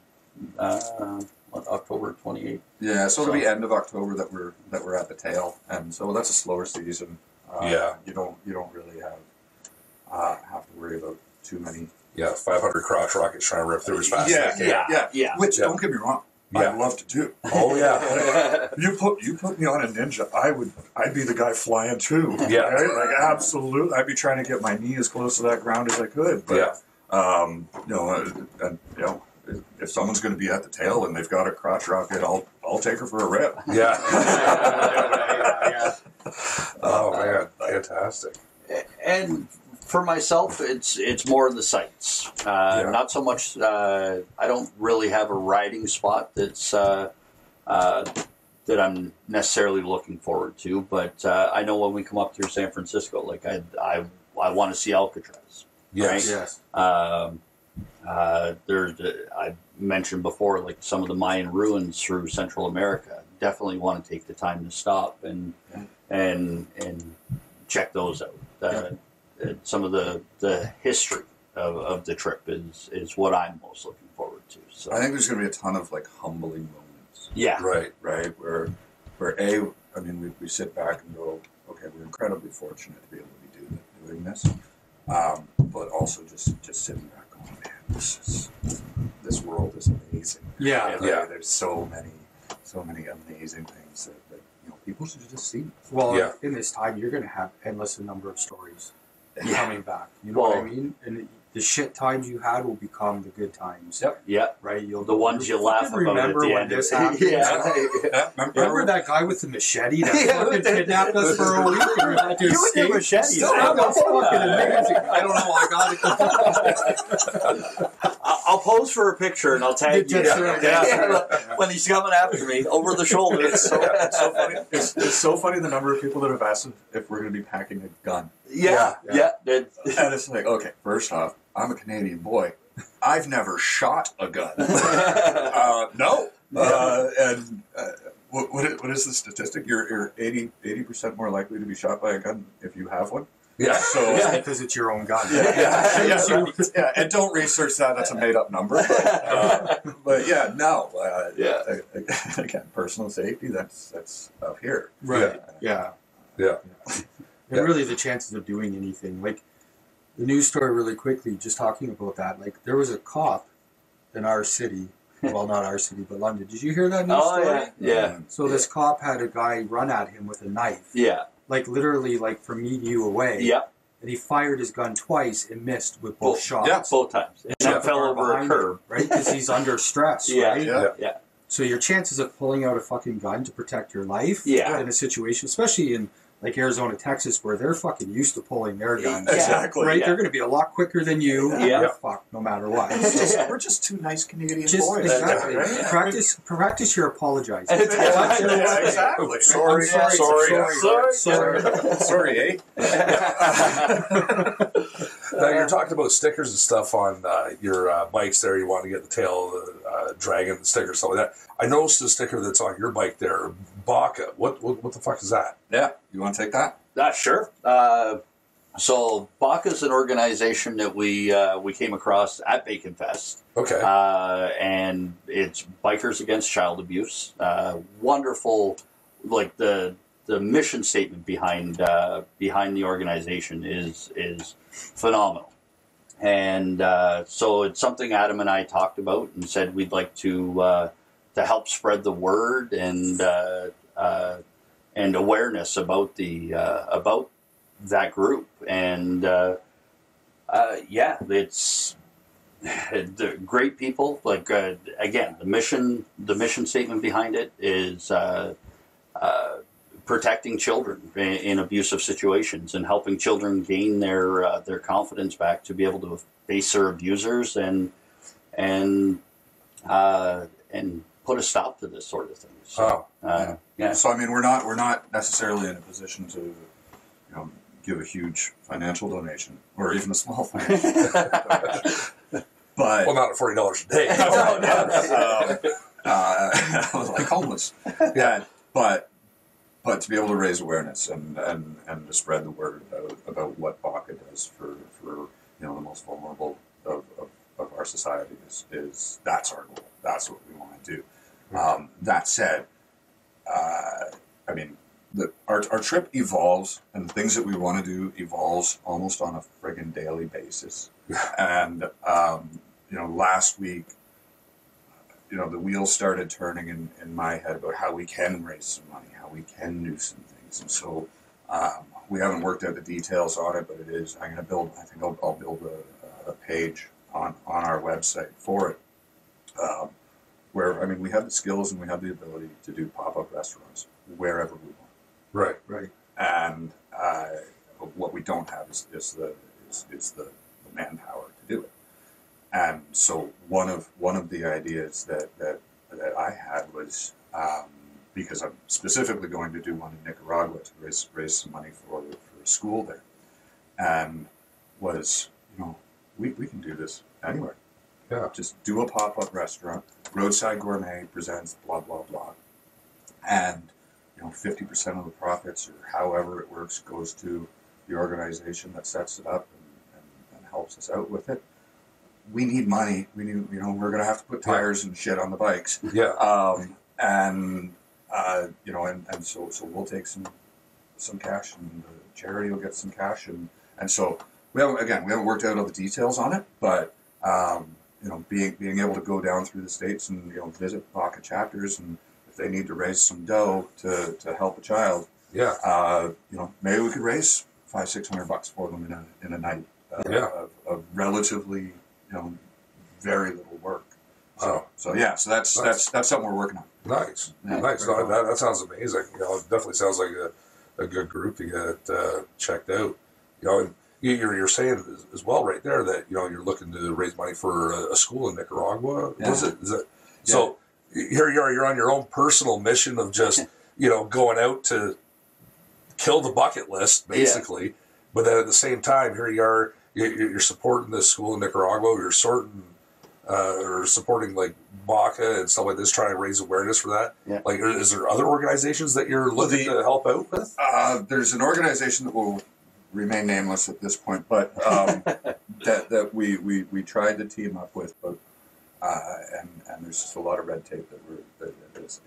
October 28th. Yeah, so it'll be end of October that we're at the tail, and so that's a slower season. You don't really have to worry about too many. Yeah, 500 crotch rockets trying to rip through as fast as they can. Yeah. Which don't get me wrong, I'd love to do. Oh yeah. You put me on a Ninja, I'd be the guy flying too. Yeah. Right? Like absolutely, I'd be trying to get my knee as close to that ground as I could. But if someone's going to be at the tail and they've got a crotch rocket, I'll take her for a rip. Yeah. Oh man, fantastic. And for myself, it's more of the sights. Not so much. I don't really have a riding spot that's that I'm necessarily looking forward to. But I know when we come up through San Francisco, like I want to see Alcatraz. Yes. Right? Yes. I mentioned before, like some of the Mayan ruins through Central America. Definitely want to take the time to stop and check those out. Some of the history of the trip is what I'm most looking forward to. So I think there's going to be a ton of like humbling moments. Yeah. Right. Where we sit back and go, okay, we're incredibly fortunate to be able to be doing this, but also just sitting back going, man, this world is amazing. Yeah. There's so many amazing things that people should just see. Well, in this time, you're going to have endless number of stories coming back. You know what I mean? And the shit times you had will become the good times. Yep. Yeah. Right? The ones you laugh about remember at the when end. this happened. Remember that guy with the machete that fucking kidnapped us for a week and we had to escape? You machete. That was fucking amazing. I don't know. I got it. I'll pose for a picture and I'll tag you. When he's coming after me over the shoulder. It's so funny. It's so funny the number of people that have asked if we're going to be packing a gun. Yeah. And it's like, okay, first off, I'm a Canadian boy. I've never shot a gun. No. What is the statistic? You're 80% more likely to be shot by a gun if you have one. Yeah. So because it's your own gun. Yeah. And don't research that. That's a made up number. But again, personal safety. That's up here. Right. Yeah. And really, the chances of doing anything, like the news story, really quickly, just talking about that. Like there was a cop in our city. Well, not our city, but London. Did you hear that news story? Yeah. So this cop had a guy run at him with a knife. Yeah. Like literally, like from me to you away. Yeah. And he fired his gun twice and missed with both shots. Yeah, both times. And that fell over a curb. Right? Because he's under stress, right? Yeah. So your chances of pulling out a fucking gun to protect your life in a situation, especially in like Arizona, Texas, where they're fucking used to pulling their guns. Exactly. Right? Yeah. They're going to be a lot quicker than you. Yeah. Fuck, no matter what. We're just two nice Canadian Just boys. exactly. Right? Practice your apologizing. Yeah, exactly. Sorry, Sorry, eh? Now you're talking about stickers and stuff on your bikes there. You want to get the tail of the dragon sticker, stuff like that. I noticed the sticker that's on your bike there, Baca. What the fuck is that? Yeah, you want to take that? Sure. So BACA is an organization that we came across at Bacon Fest. Okay. And it's Bikers Against Child Abuse. Wonderful, like the mission statement behind the organization is phenomenal. And so it's something Adam and I talked about and said we'd like to help spread the word and awareness about about that group. And yeah, it's great people. Like again, the mission statement behind it is protecting children in abusive situations and helping children gain their confidence back to be able to face their abusers and put a stop to this sort of thing. So, yeah. So I mean, we're not necessarily in a position to, give a huge financial donation or even a small financial donation. But Well, not at $40 a day. I was like homeless. Yeah, but to be able to raise awareness and to spread the word about what BACA does for the most vulnerable of our society is that's our goal. That's what we want to do. That said, I mean, our trip evolves, and the things that we want to do evolves almost on a friggin' daily basis. And last week, the wheels started turning in my head about how we can raise some money, how we can do some things. And so we haven't worked out the details on it, but it is. I'm going to build. I think I'll build a page on our website for it, where we have the skills and we have the ability to do pop-up restaurants wherever we want. Right. And what we don't have is the manpower to do it. And so one of the ideas that I had was because I'm specifically going to do one in Nicaragua to raise some money for a school there, and was we can do this anywhere. Yeah. Just do a pop-up restaurant. Roadside Gourmet presents blah blah blah, and 50% of the profits, or however it works, goes to the organization that sets it up and helps us out with it. We need money. We need, we're going to have to put tires and shit on the bikes. Yeah. So we'll take some cash, and the charity will get some cash, and so we haven't worked out all the details on it, but being able to go down through the states and visit BACA chapters, and if they need to raise some dough to help a child, maybe we could raise $500-600 for them in a night of relatively very little work. So that's something we're working on. Nice. Yeah. Nice. No, that sounds amazing. It definitely sounds like a good group to get checked out. And you're saying as well right there that you're looking to raise money for a school in Nicaragua. Yeah. Is it? So here you are. You're on your own personal mission of just going out to kill the bucket list, basically. Yeah. But then at the same time, here you are. You're supporting this school in Nicaragua. You're supporting like BACA and stuff like this, trying to raise awareness for that. Yeah. Like, is there other organizations that you're looking to help out with? There's an organization that will remain nameless at this point, but that we tried to team up with, but and there's just a lot of red tape that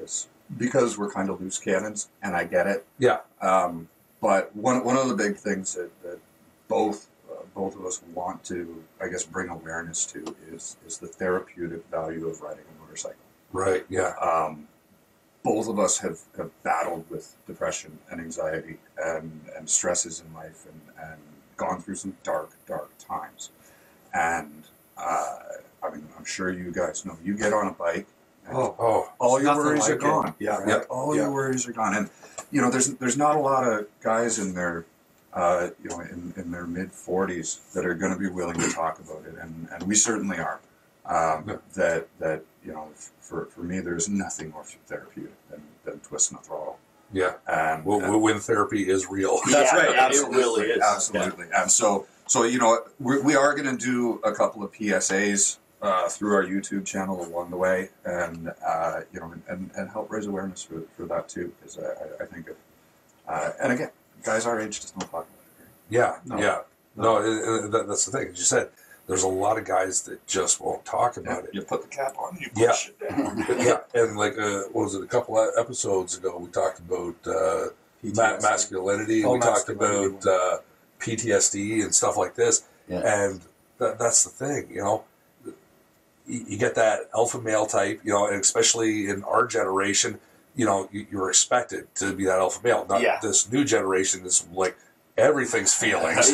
is because we're kind of loose cannons, and I get it. Yeah. But one of the big things that both of us want to, I guess, bring awareness to is the therapeutic value of riding a motorcycle. Right. Yeah. Both of us have battled with depression and anxiety and stresses in life and gone through some dark times. And I'm sure you guys know, you get on a bike and all your worries are gone. Yeah. Right? All your worries are gone. there's not a lot of guys in their in their mid-40s that are going to be willing to talk about it, and we certainly are. That for me, there's nothing more therapeutic than twisting a throttle. Yeah, and when therapy is real. That's right. Absolutely. It really is. Absolutely. Yeah. And so we are going to do a couple of PSAs through our YouTube channel along the way, and and help raise awareness for that too, because I think and again, guys our age just don't talk about it. Yeah, that's the thing. As you said, there's a lot of guys that just won't talk about it. You put the cap on, you push it down. And like, what was it? A couple of episodes ago, we talked about masculinity. We talked about PTSD and stuff like this. Yeah. And that's the thing, You get that alpha male type, and especially in our generation, you're expected to be that alpha male. Not this new generation is like everything's feelings.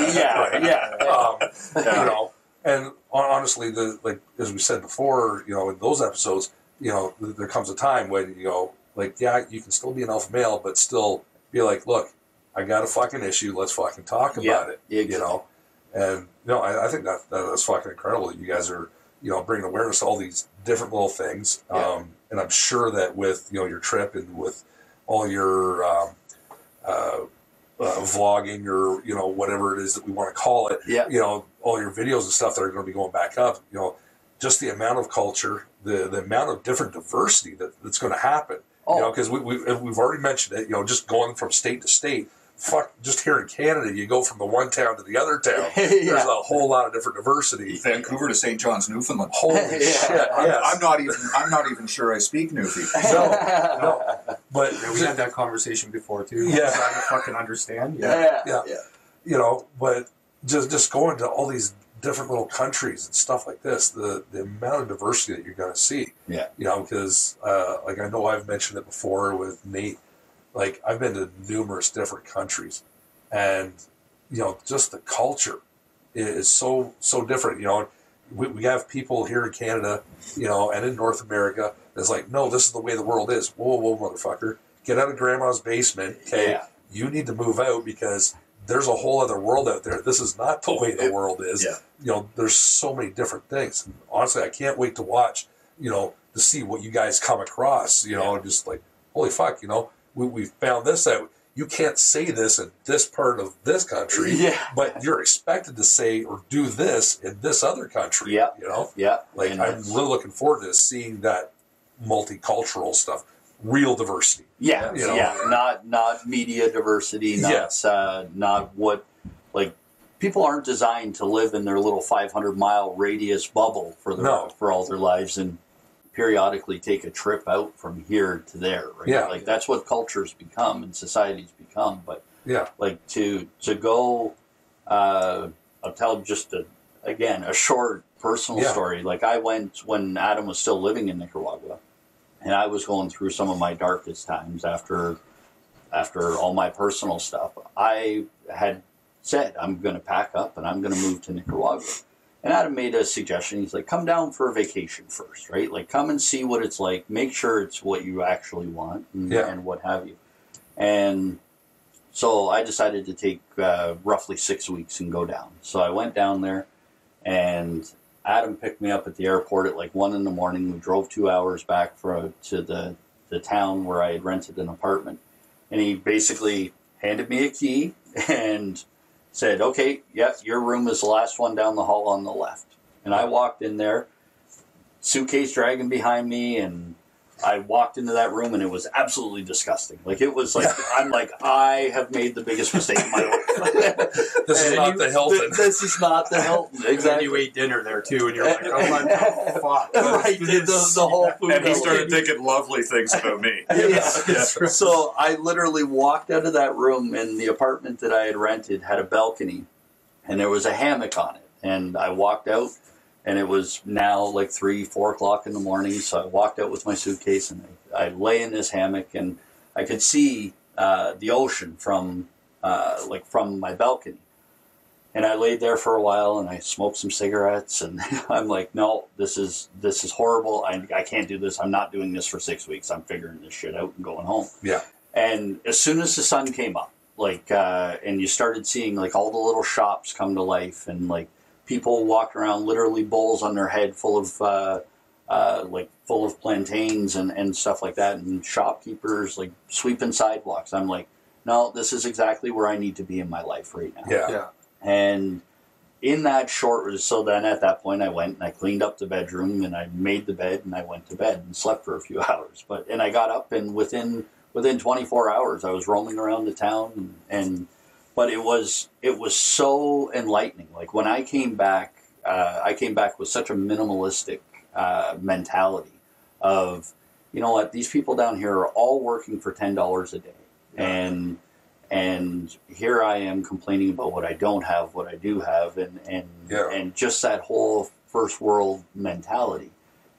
And honestly, as we said before, in those episodes, there comes a time when you go, you can still be an alpha male, but still be like, look, I got a fucking issue. Let's fucking talk about it. Exactly. And I think that's fucking incredible that you guys are, bringing awareness to all these different little things. Yeah. And I'm sure that with your trip and with all your vlogging or whatever it is that we want to call it, all your videos and stuff that are going to be going back up, just the amount of culture, the amount of different diversity that's going to happen. Because we've already mentioned it, just going from state to state. Just here in Canada, you go from the one town to the other town. There's a whole lot of different diversity. Vancouver to St. John's, Newfoundland. Holy shit! I'm not even sure I speak Newfie. No. But we had that conversation before too. Yeah, trying to fucking understand. Yeah. But just going to all these different little countries and stuff like this, the amount of diversity that you're going to see. Yeah. Because I know I've mentioned it before with Nate. I've been to numerous different countries, and just the culture is so different. We have people here in Canada, and in North America that's like, no, this is the way the world is. Whoa, motherfucker, get out of grandma's basement. Okay, you need to move out because there's a whole other world out there. This is not the way the world is. Yeah. There's so many different things. And honestly, I can't wait to watch. To see what you guys come across. Just like, holy fuck, we found this out. You can't say this in this part of this country, but you're expected to say or do this in this other country. Yeah. I'm really looking forward to seeing that multicultural stuff, real diversity. Yeah. Not media diversity, not what, people aren't designed to live in their little 500-mile radius bubble for all their lives and periodically take a trip out from here to there, right? Yeah. That's what cultures become and societies become. But to go, I'll tell just a short personal story. I went when Adam was still living in Nicaragua, and I was going through some of my darkest times after all my personal stuff. I had said, I'm going to pack up and I'm going to move to Nicaragua. And Adam made a suggestion. He's like, come down for a vacation first, right? Come and see what it's like. Make sure it's what you actually want and what have you. And so I decided to take roughly 6 weeks and go down. So I went down there, and Adam picked me up at the airport at 1 a.m. We drove 2 hours back to the town where I had rented an apartment. And he basically handed me a key and said, okay, your room is the last one down the hall on the left. And I walked in there, suitcase dragging behind me, and I walked into that room, and it was absolutely disgusting. It was I'm I have made the biggest mistake in my life. This is not the Hilton. This is not the Hilton. Exactly. And you ate dinner there, too, and you're like, oh, my God, fuck. Right, the whole food. And he started thinking lovely things about me. So I literally walked out of that room, and the apartment that I had rented had a balcony, and there was a hammock on it. And I walked out, and it was now 3, 4 o'clock in the morning. So I walked out with my suitcase, and I lay in this hammock, and I could see the ocean from my balcony. And I laid there for a while, and I smoked some cigarettes, and I'm like, no, this is horrible. I can't do this. I'm not doing this for 6 weeks. I'm figuring this shit out and going home. Yeah. And as soon as the sun came up, like, and you started seeing like all the little shops come to life, and like people walk around literally bowls on their head full of plantains and stuff like that, and shopkeepers like sweeping sidewalks. I'm like, no, this is exactly where I need to be in my life right now. Yeah. And in that so then at that point I went and I cleaned up the bedroom and I made the bed and I went to bed and slept for a few hours. And I got up, and within 24 hours I was roaming around the town, but it was so enlightening. Like when I came back with such a minimalistic mentality of, you know what, these people down here are all working for $10 a day. Yeah. And here I am complaining about what I don't have, what I do have, and just that whole first world mentality.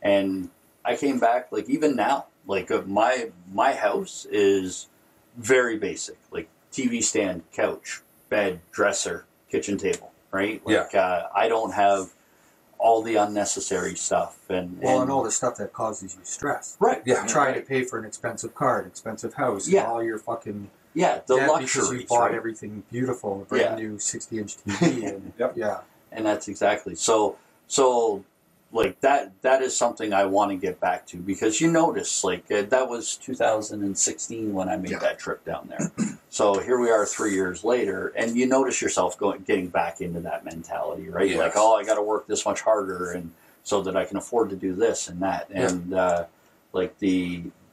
And I came back, like even now, like my house is very basic, like TV stand, couch, bed, dresser, kitchen table, right? Like I don't have all the unnecessary stuff and all the stuff that causes you stress. Right. Yeah. Trying to pay for an expensive car, an expensive house, and all your fucking the luxuries. Because you bought everything beautiful, a brand new 60-inch TV, and and that's exactly so. Like that is something I want to get back to, because you notice, like that was 2016 when I made that trip down there. So here we are 3 years later, and you notice yourself getting back into that mentality, right? Yes. Like, oh, I got to work this much harder, and so that I can afford to do this and that, and like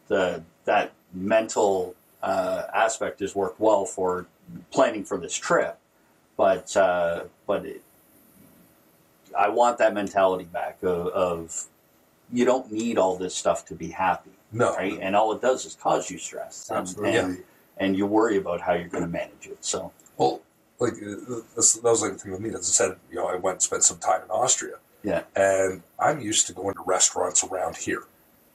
that mental aspect has worked well for planning for this trip, but I want that mentality back of you don't need all this stuff to be happy. No. Right? And all it does is cause you stress. Absolutely. And you worry about how you're going to manage it. So, well, like that was like the thing with me. As I said, you know, I went and spent some time in Austria. Yeah. And I'm used to going to restaurants around here,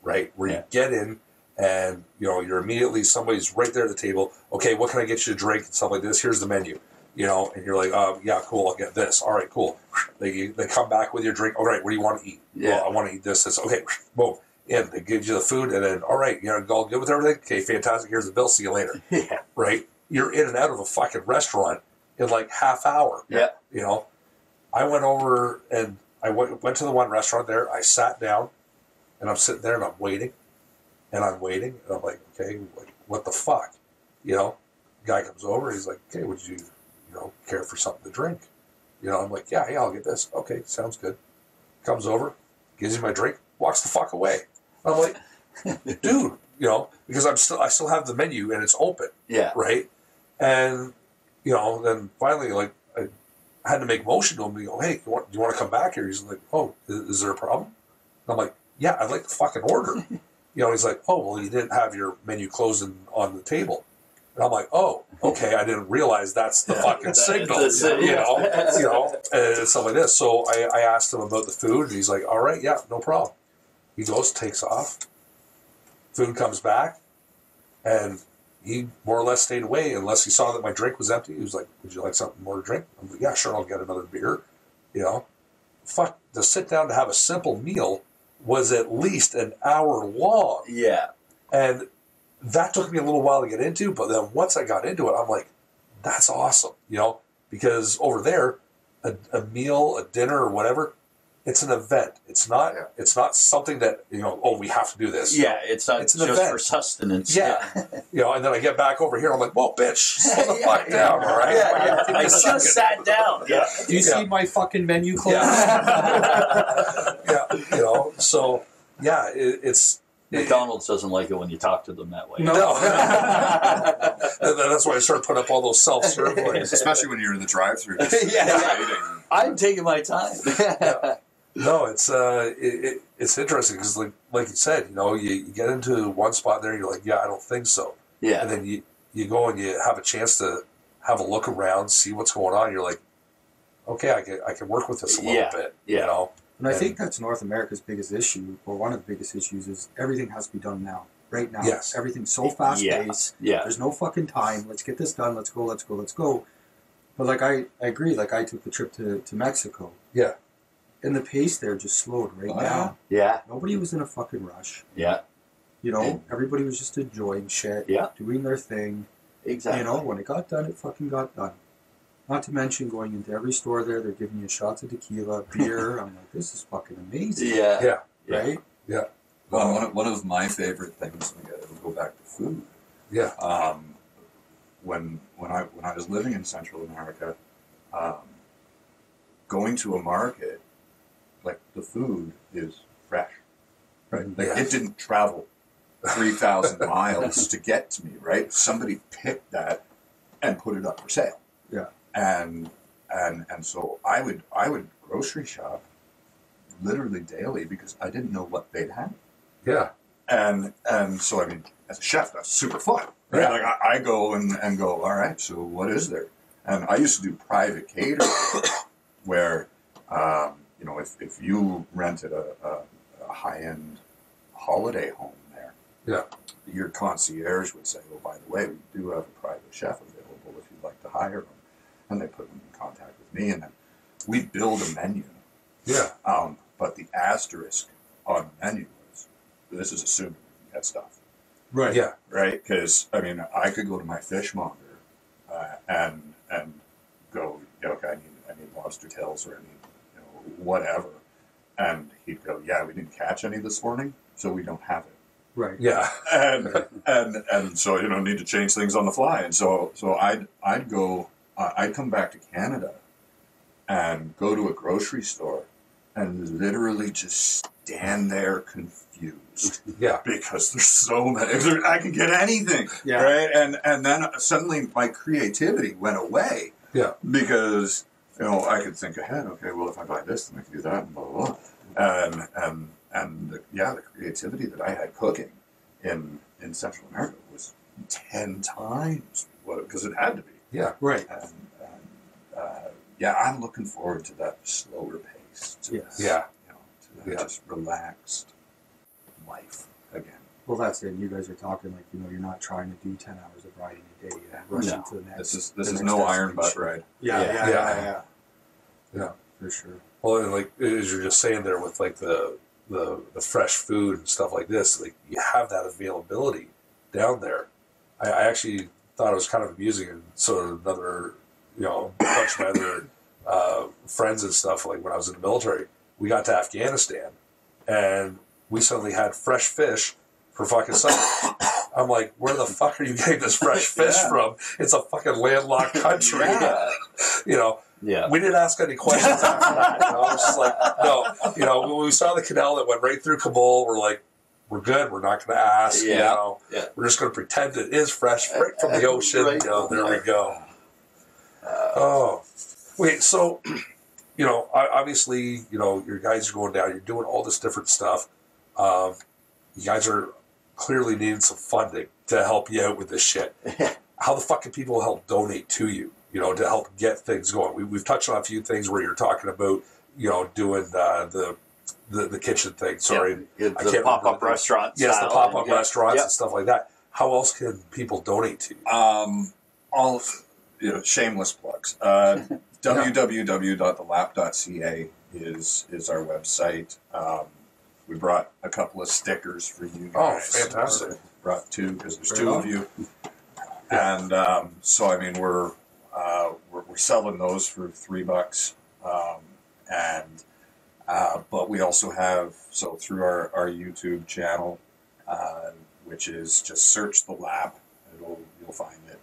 right? Where you get in and, you know, you're immediately, somebody's right there at the table. Okay, what can I get you to drink and stuff like this? Here's the menu. You know, and you're like, yeah, cool, I'll get this. All right, cool. They come back with your drink. All right, what do you want to eat? Yeah. Well, I want to eat this. Okay, boom. And they give you the food, and then, all right, you're all good with everything? Okay, fantastic. Here's the bill. See you later. Yeah. Right? You're in and out of a fucking restaurant in like half hour. Yeah. You know, I went over and I went to the one restaurant there. I sat down, and I'm sitting there, and I'm waiting. And I'm like, okay, what the fuck? You know, guy comes over, he's like, okay, would you care for something to drink? You know, I'm like, yeah, I'll get this. Okay, sounds good. Comes over, gives me my drink, walks the fuck away. I'm like, dude, you know, because I still have the menu and it's open. Yeah. Right? And, you know, then finally, like, I had to make motion to him to go, hey, do you want to come back here? He's like, oh, is there a problem? I'm like, yeah, I'd like to fucking order. You know, he's like, oh, well, you didn't have your menu closing on the table. And I'm like, oh, okay, I didn't realize that's the fucking signal, you know, and stuff like this. So I asked him about the food, and he's like, all right, yeah, no problem. He goes, takes off. Food comes back, and he more or less stayed away unless he saw that my drink was empty. He was like, would you like something more to drink? I'm like, yeah, sure, I'll get another beer. You know, fuck, to sit down to have a simple meal was at least an hour long. Yeah. And that took me a little while to get into, but then once I got into it, I'm like, that's awesome, you know, because over there, a meal, a dinner, or whatever, it's an event. It's not something that, you know, oh, we have to do this. Yeah, it's not it's just event. For sustenance. Yeah. You know, and then I get back over here, I'm like, whoa, bitch, slow the fuck down, all right? Yeah. I just sat down. Yeah. Do you see my fucking menu close? Yeah, you know, so, yeah, it's... McDonald's doesn't like it when you talk to them that way. No. That's why I started putting up all those self-serve lanes. Especially when you're in the drive-thru. I'm taking my time. No, it's interesting because, like you said, you know, you get into one spot there and you're like, yeah, I don't think so. Yeah. And then you go and you have a chance to have a look around, see what's going on. You're like, okay, I can work with this a little bit. Yeah. You know? And I think that's North America's biggest issue, or one of the biggest issues, is everything has to be done now. Right now. Yes. Everything's so fast-paced. Yeah. There's no fucking time. Let's get this done. Let's go. But, like, I agree. Like, I took the trip to Mexico. Yeah. And the pace there just slowed right down. Yeah. Nobody was in a fucking rush. Yeah. You know, everybody was just enjoying shit, doing their thing. Exactly. You know, when it got done, it fucking got done. Not to mention going into every store there, they're giving you shots of tequila, beer. I'm like, this is fucking amazing. Yeah. Right? Yeah. Well, one of my favorite things, we'll go back to food. Yeah. When I was living in Central America, going to a market, like the food is fresh, right? Like it didn't travel 3,000 miles to get to me, right? Somebody picked that and put it up for sale. Yeah. And so I would grocery shop literally daily because I didn't know what they'd have. Yeah. And so, I mean, as a chef, that's super fun. Right? Yeah. Like I go and go, all right, so what is there? And I used to do private catering where, you know, if you rented a high-end holiday home there, your concierge would say, oh, by the way, we do have a private chef available if you'd like to hire them. And they put them in contact with me, and then we build a menu. Yeah. But the asterisk on the menu is, this is assuming we can get stuff. Right. Yeah. Right? Because, I mean, I could go to my fishmonger and go, okay, I need lobster tails or I need, you know, whatever. And he'd go, yeah, we didn't catch any this morning, so we don't have it. Right. Yeah. And so, you know, need to change things on the fly. And so I'd go, I'd come back to Canada and go to a grocery store and literally just stand there confused. Yeah. Because there's so many. I can get anything. Yeah. Right? And then suddenly my creativity went away. Yeah. Because, you know, I could think ahead. Okay, well, if I buy this, then I can do that, and blah, blah, blah. And the creativity that I had cooking in Central America was 10 times what, because it had to be. Yeah. Right. Yeah, I'm looking forward to that slower pace. Yes. Yeah. You know, to that just relaxed life again. Well, that's it. You guys are talking like, you know, you're not trying to do 10 hours of riding a day and rushing to the next. This is no iron butt ride. Yeah. For sure. Well, and like as you're just saying there with like the fresh food and stuff like this, like you have that availability down there. I actually thought it was kind of amusing, and so another, you know, bunch of my other friends and stuff, like when I was in the military, we got to Afghanistan and we suddenly had fresh fish for fucking supper. I'm like, where the fuck are you getting this fresh fish from? It's a fucking landlocked country. You know, we didn't ask any questions after that. You know, it was just like, no, you know, when we saw the canal that went right through Kabul, we're like, we're good. We're not going to ask. You know, we're just going to pretend it is fresh right from the ocean. You know, there we go. Oh, wait. So, you know, obviously, you know, your guys are going down. You're doing all this different stuff. You guys are clearly needing some funding to help you out with this shit. How the fuck can people help donate to you? You know, to help get things going. We've touched on a few things where you're talking about, you know, doing the kitchen thing. Sorry, I can't pop-up restaurants. Yes, the pop-up restaurants and stuff like that. How else can people donate to you? All, you know, shameless plugs. www.thelap.ca is our website. We brought a couple of stickers for you guys. Oh, fantastic! Brought two because there's two of you, and so I mean we're selling those for $3, but we also have through our YouTube channel, which is just search the Lap, you'll find it.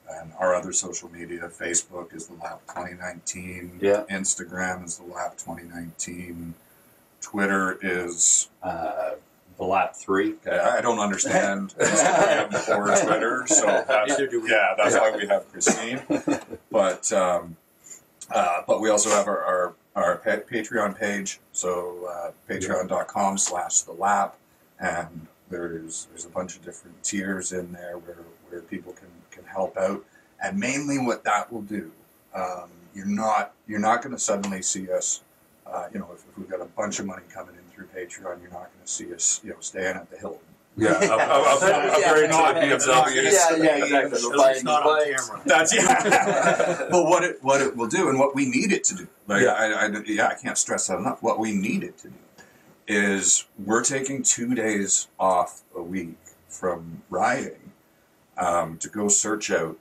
And our other social media, Facebook is the Lap 2019. Yeah. Instagram is the Lap 2019. Twitter is the Lap 3. Okay, I don't understand Instagram or Twitter, so that's why we have Christine. But we also have our Patreon page, so patreon.com/thelap, and there's a bunch of different tiers in there where people can help out, and mainly what that will do, you're not going to suddenly see us, you know, if we've got a bunch of money coming in through Patreon, you're not going to see us, you know, staying at the Hilton. Yeah, upgrade to the BMW. Exactly. It's not on camera. That's But what it will do, and what we need it to do, like I can't stress that enough. What we need it to do is we're taking 2 days off a week from riding to go search out,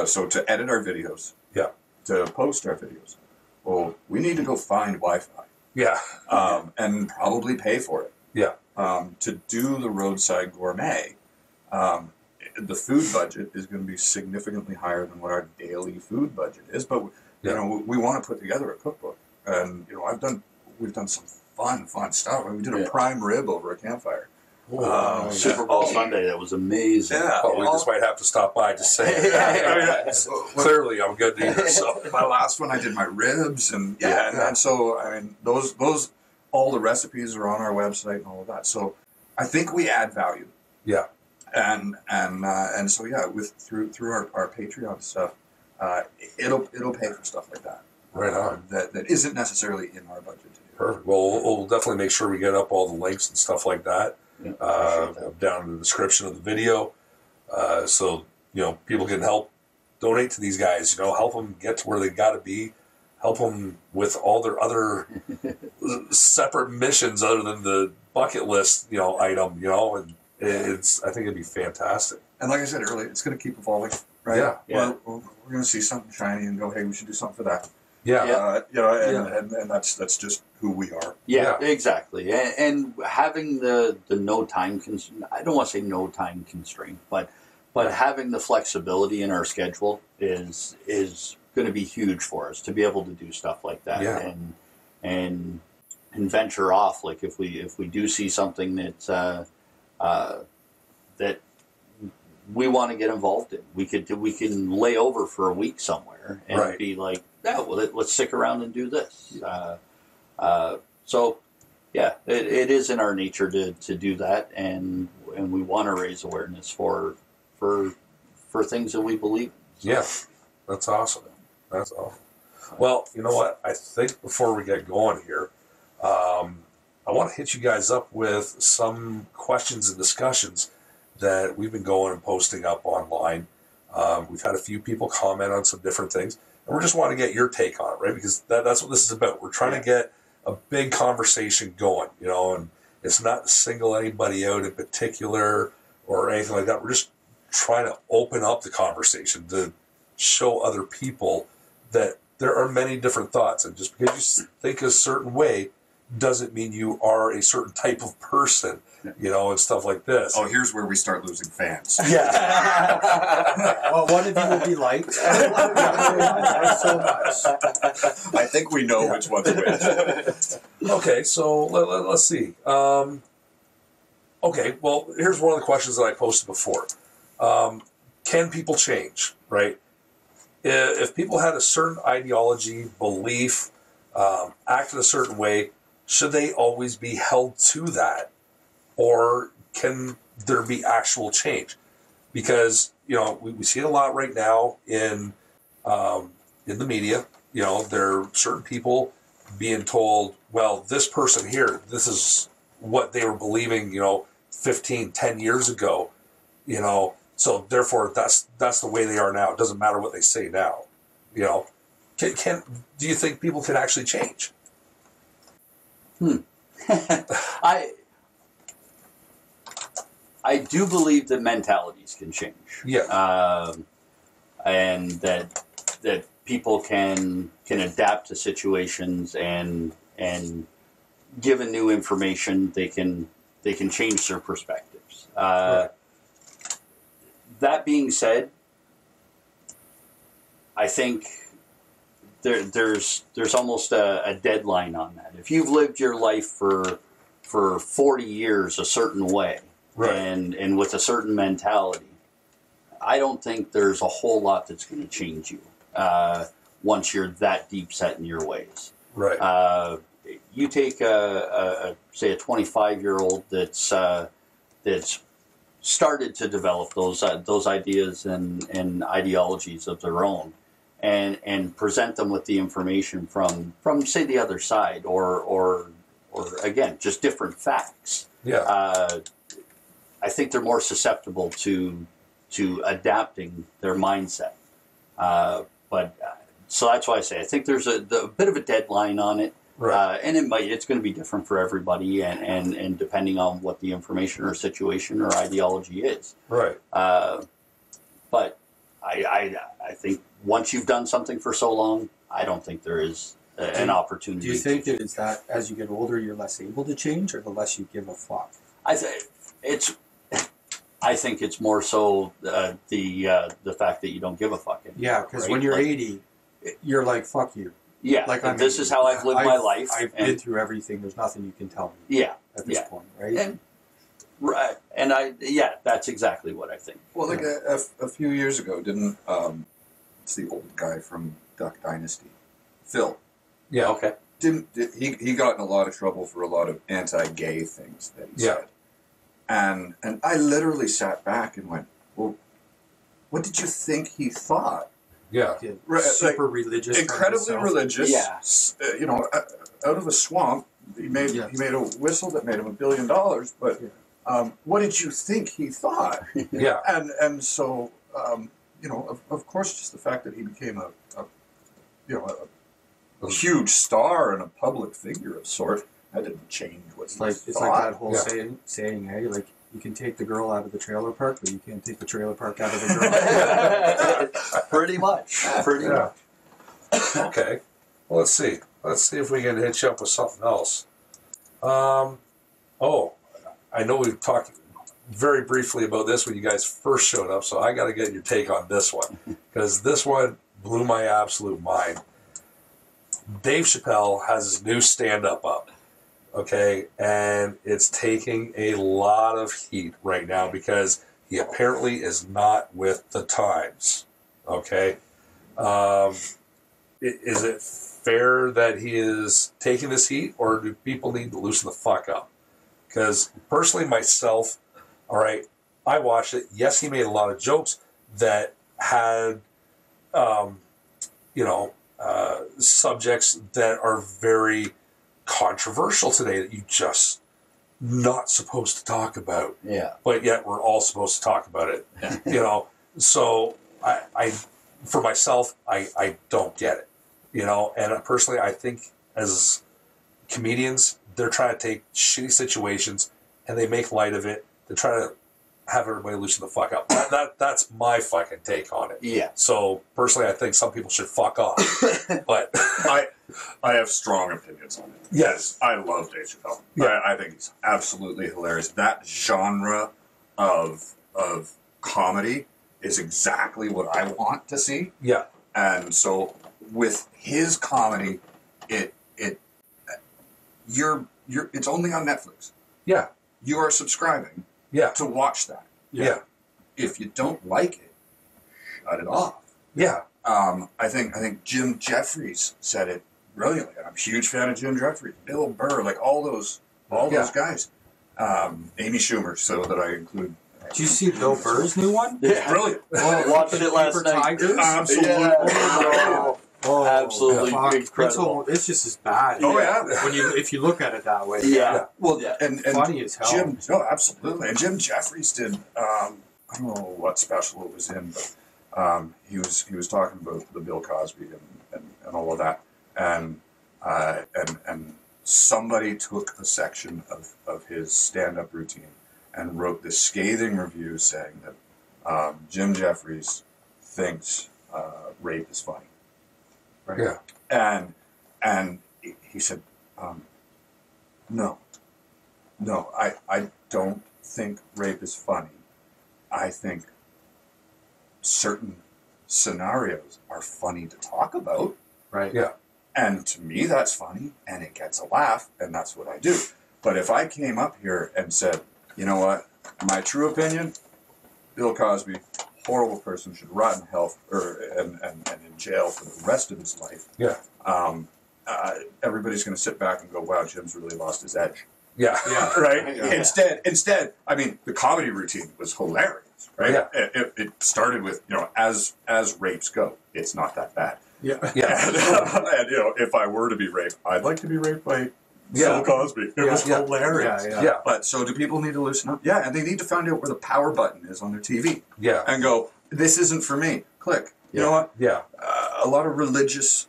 so to edit our videos, to post our videos. Well, we need to go find Wi-Fi. Yeah. And probably pay for it. Yeah. To do the roadside gourmet, the food budget is going to be significantly higher than what our daily food budget is. But you know, we want to put together a cookbook, and you know, we've done some fun stuff. We did a prime rib over a campfire. Super Bowl Sunday, that was amazing. Yeah, we just might have to stop by to say clearly I'm good to eat. So my last one, I did my ribs, and and so I mean those all the recipes are on our website and all of that. So I think we add value. Yeah, and so through our Patreon stuff, it'll pay for stuff like that. Right on. That isn't necessarily in our budget to do. Perfect. Well, we'll definitely make sure we get up all the links and stuff like that. Down in the description of the video, so you know people can help donate to these guys. You know, help them get to where they got to be. Help them with all their other separate missions other than the bucket list, you know, item. You know, and I think it'd be fantastic. And like I said earlier, it's going to keep evolving, right? Yeah. We're going to see something shiny and go, hey, we should do something for that. Yeah. You know, and that's just who we are. Yeah, exactly. And having the no time constraint, I don't want to say no time constraint, but having the flexibility in our schedule is going to be huge for us to be able to do stuff like that and venture off. Like if we do see something that that we want to get involved in, we can lay over for a week somewhere and be like, let's stick around and do this. So, yeah, it is in our nature to do that, and we want to raise awareness for things that we believe in. Yeah, that's awesome. That's awesome. Well, you know what? I think before we get going here, I want to hit you guys up with some questions and discussions that we've been going and posting up online. We've had a few people comment on some different things. And we just want to get your take on it, right? Because that's what this is about. We're trying to get a big conversation going, you know, and it's not to single anybody out in particular or anything like that. We're just trying to open up the conversation to show other people that there are many different thoughts. And just because you think a certain way doesn't mean you are a certain type of person, you know, and stuff like this. Oh, here's where we start losing fans. Yeah. Well, one of you will be liked. So much. I think we know which one's which. Okay, so let's see. Okay, well, here's one of the questions that I posted before. Can people change, right? If people had a certain ideology, belief, act in a certain way, should they always be held to that? Or can there be actual change? Because, you know, we see it a lot right now in the media. You know, there are certain people being told, well, this person here, this is what they were believing, you know, 15, 10 years ago, you know, so therefore that's the way they are now. It doesn't matter what they say now, you know. Do you think people can actually change? I do believe that mentalities can change. Yeah. And that people can adapt to situations and given new information they can change their perspectives. Right. That being said, I think there's almost a deadline on that. If you've lived your life for 40 years a certain way, right, and with a certain mentality, I don't think there's a whole lot that's going to change you once you're that deep set in your ways. Right. You take say a 25-year-old that's started to develop those ideas and ideologies of their own, and present them with the information from say the other side or again just different facts. Yeah. I think they're more susceptible to adapting their mindset. But so that's why I say I think there's a bit of a deadline on it. Right. And it's going to be different for everybody, and depending on what the information or situation or ideology is. Right. But I think once you've done something for so long, I don't think there is an opportunity. Do you think it is that as you get older, you're less able to change, or the less you give a fuck? I think it's more so the fact that you don't give a fuck anymore. Yeah, because right? when you're 80, you're like, fuck you. Yeah, like this is how I've lived my life. I've been through everything. There's nothing you can tell me. Yeah, at this point, right? And that's exactly what I think. Well, like a few years ago, didn't it's the old guy from Duck Dynasty, Phil? Yeah. Okay. He got in a lot of trouble for a lot of anti-gay things that he said, and I literally sat back and went, well, what did you think he thought? Yeah, super religious, incredibly religious. Yeah, you know, out of a swamp, he made a whistle that made him $1 billion. But what did you think he thought? Yeah, and so you know, of course, just the fact that he became a huge star and a public figure of sort, that didn't change what's like. It's like that whole saying, hey, like, you can take the girl out of the trailer park, but you can't take the trailer park out of the girl. Pretty much. Okay. Well, let's see. Let's see if we can hit you up with something else. I know we've talked very briefly about this when you guys first showed up, so I got to get your take on this one, because this one blew my absolute mind. Dave Chappelle has his new stand-up up. Okay, and it's taking a lot of heat right now because he apparently is not with the times. Okay, is it fair that he is taking this heat, or do people need to loosen the fuck up? Because personally, myself, all right, I watched it. Yes, he made a lot of jokes that had, subjects that are very controversial today that you just not supposed to talk about. Yeah. But yet we're all supposed to talk about it. You know, so I for myself, I don't get it. You know, and personally, I think as comedians, they're trying to take shitty situations and they make light of it to try to have everybody loosen the fuck up. That's my fucking take on it. Yeah. So personally, I think some people should fuck off. But I have strong opinions on it. Yes, I love Dave Chappelle. Yeah. I think he's absolutely hilarious. That genre of comedy is exactly what I want to see. Yeah. And so with his comedy, it's only on Netflix. Yeah. You are subscribing. Yeah. To watch that. Yeah. If you don't like it, shut it off. Yeah. I think Jim Jeffries said it brilliantly. I'm a huge fan of Jim Jeffries, Bill Burr, like all those guys. Amy Schumer, so that I include. Did you see Bill Burr's new one? Yeah. Brilliant. Watched it last night. Tigers? Absolutely. Yeah. Absolutely It's incredible. just as bad. Oh yeah. If you look at it that way. Yeah. Well, yeah. And funny as hell. Absolutely. And Jim Jeffries did. I don't know what special it was in, but he was talking about the Bill Cosby and all of that, and somebody took a section of his stand-up routine and wrote this scathing review saying that Jim Jeffries thinks rape is funny. Right? Yeah. And he said, no, I don't think rape is funny. I think certain scenarios are funny to talk about. Right. Yeah. And to me, that's funny, and it gets a laugh, and that's what I do. But if I came up here and said, you know what, my true opinion, Bill Cosby, horrible person, should rot in hell and in jail for the rest of his life. Yeah. Everybody's going to sit back and go, wow, Jim's really lost his edge. Yeah. Yeah. Right? Yeah. Instead, I mean, the comedy routine was hilarious, right? Yeah. It started with, as rapes go, it's not that bad. Yeah. Yeah. And if I were to be raped, I'd like to be raped by Bill Cosby. It was hilarious. Yeah. But so do people need to loosen up? Yeah, and they need to find out where the power button is on their TV. Yeah. And go, this isn't for me. Click. You know what? Yeah. A lot of religious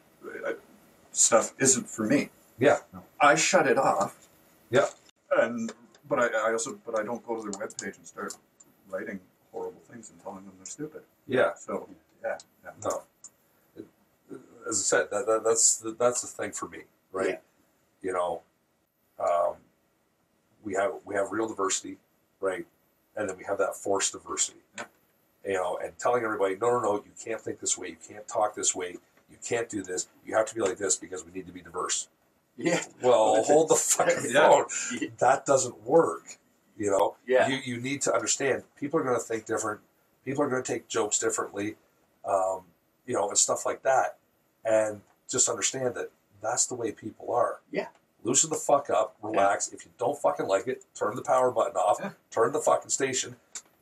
stuff isn't for me. Yeah. I shut it off. Yeah. But I don't go to their webpage and start writing horrible things and telling them they're stupid. Yeah. So yeah. No. As I said, that's the thing for me, right? Yeah. You know, we have real diversity, right? And then we have that forced diversity. Yeah. You know, and telling everybody, no, you can't think this way, you can't talk this way, you can't do this, you have to be like this because we need to be diverse. Yeah. Well, hold the fucking phone. Yeah. That doesn't work. You know, Yeah. You need to understand people are going to think different. People are going to take jokes differently, you know, and stuff like that. And just understand that that's the way people are. Yeah. Loosen the fuck up, relax. If you don't fucking like it, turn the power button off, turn the fucking station,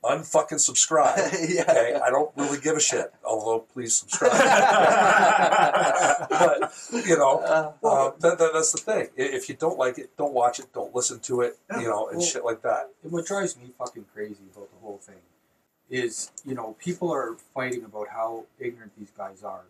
unfucking subscribe. Yeah. Okay, I don't really give a shit. Although, please subscribe. But you know, that's the thing. If you don't like it, don't watch it, don't listen to it. You know, and shit like that. And what drives me fucking crazy about the whole thing is, you know, people are fighting about how ignorant these guys are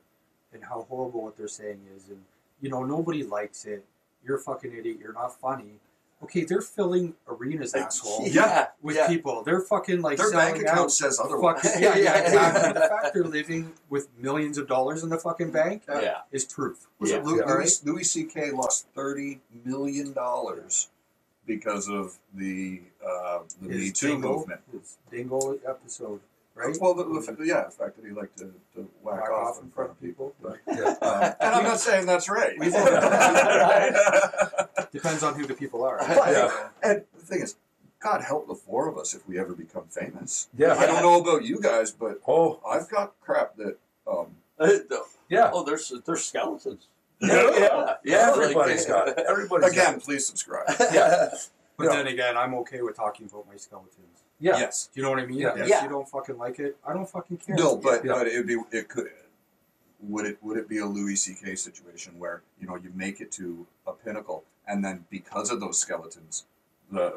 and how horrible what they're saying is, and you know, nobody likes it. You're a fucking idiot. You're not funny. Okay, they're filling arenas, asshole. Yeah. With people. They're fucking like Their selling bank account out. says otherwise. Yeah, exactly. The fact they're living with millions of dollars in the fucking bank is proof. Was it Yeah. Louis C.K. lost $30 million because of the Me Too movement. His Dingo episode, right? Well, the fact that he liked to whack off in front of people. Right. Yeah. And I'm not saying that's right. Depends on who the people are. But, and the thing is, God help the four of us if we ever become famous. Yeah. I don't know about you guys, but I've got crap that. Yeah. Oh, there's skeletons. Yeah. Everybody's Like, got it. Everybody's Again, please subscribe. Yeah. But then again, I'm okay with talking about my skeletons. Yeah. Yes. Do you know what I mean? Yeah. If Yeah. you don't fucking like it, I don't fucking care. No, but Yeah. would it be a Louis C.K. situation where, you know, you make it to a pinnacle and then because of those skeletons and a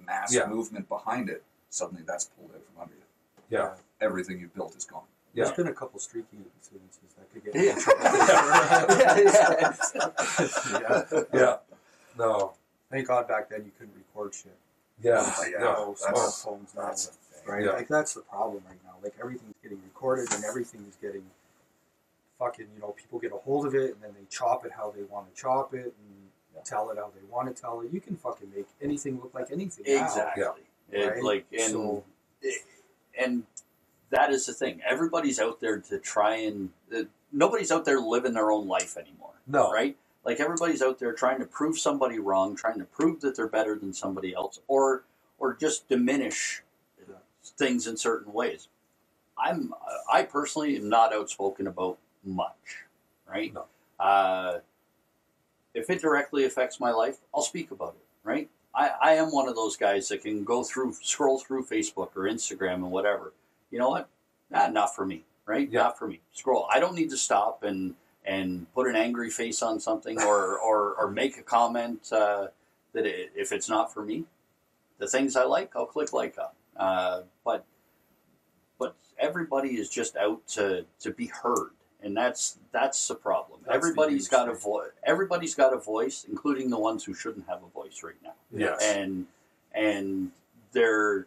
mass movement behind it, suddenly that's pulled out from under you. Yeah. Everything you've built is gone. Yeah. There's been a couple streaky incidences that could get Yeah. No. Thank God back then you couldn't record shit. Yeah. No smartphones now. That's a thing. Right? Yeah. Like that's the problem right now. Like everything's getting recorded and everything is getting fucking, you know, people get a hold of it and then they chop it how they want to chop it and tell it how they want to tell it. You can fucking make anything look like anything now. Exactly. Right? Like and that is the thing. Everybody's out there to try and nobody's out there living their own life anymore. No. Right? Like everybody's out there trying to prove somebody wrong, trying to prove that they're better than somebody else, or just diminish things in certain ways. I personally am not outspoken about much, right? No. If it directly affects my life, I'll speak about it, right? I am one of those guys that can scroll through Facebook or Instagram and whatever. You know what? Not for me, right? Yeah. Not for me. Scroll. I don't need to stop and put an angry face on something or make a comment if it's not for me. The things I like, I'll click like on. But everybody is just out to be heard, and that's the problem. Everybody's got a voice. Everybody's got a voice, including the ones who shouldn't have a voice right now. Yes. And they're.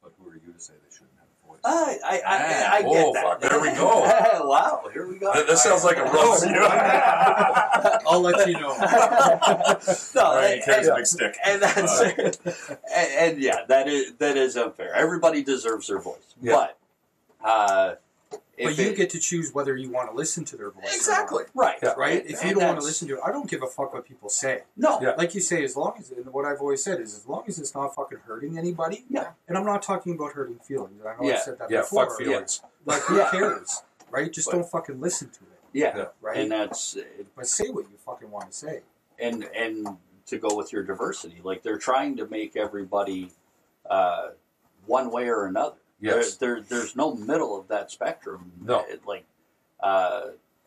But who are you to say they shouldn't have a voice? I get that. Fuck, there we go. Wow, here we go. That sounds like a roast. I'll let you know. No, Carries a big stick. And that's and yeah, that is unfair. Everybody deserves their voice, Yeah. but you get to choose whether you want to listen to their voice. Exactly. right, Yeah. Right? If you don't want to listen to it, I don't give a fuck what people say. No, Yeah. Like you say, as long as, and what I've always said is, as long as it's not fucking hurting anybody. Yeah. And I'm not talking about hurting feelings. I know I said that Yeah, before. fuck feelings. Like, who cares? Right? Just don't fucking listen to it. yeah, Right? and that's But say what you fucking want to say. and to go with your diversity, like they're trying to make everybody one way or another. Yes. There's no middle of that spectrum. No.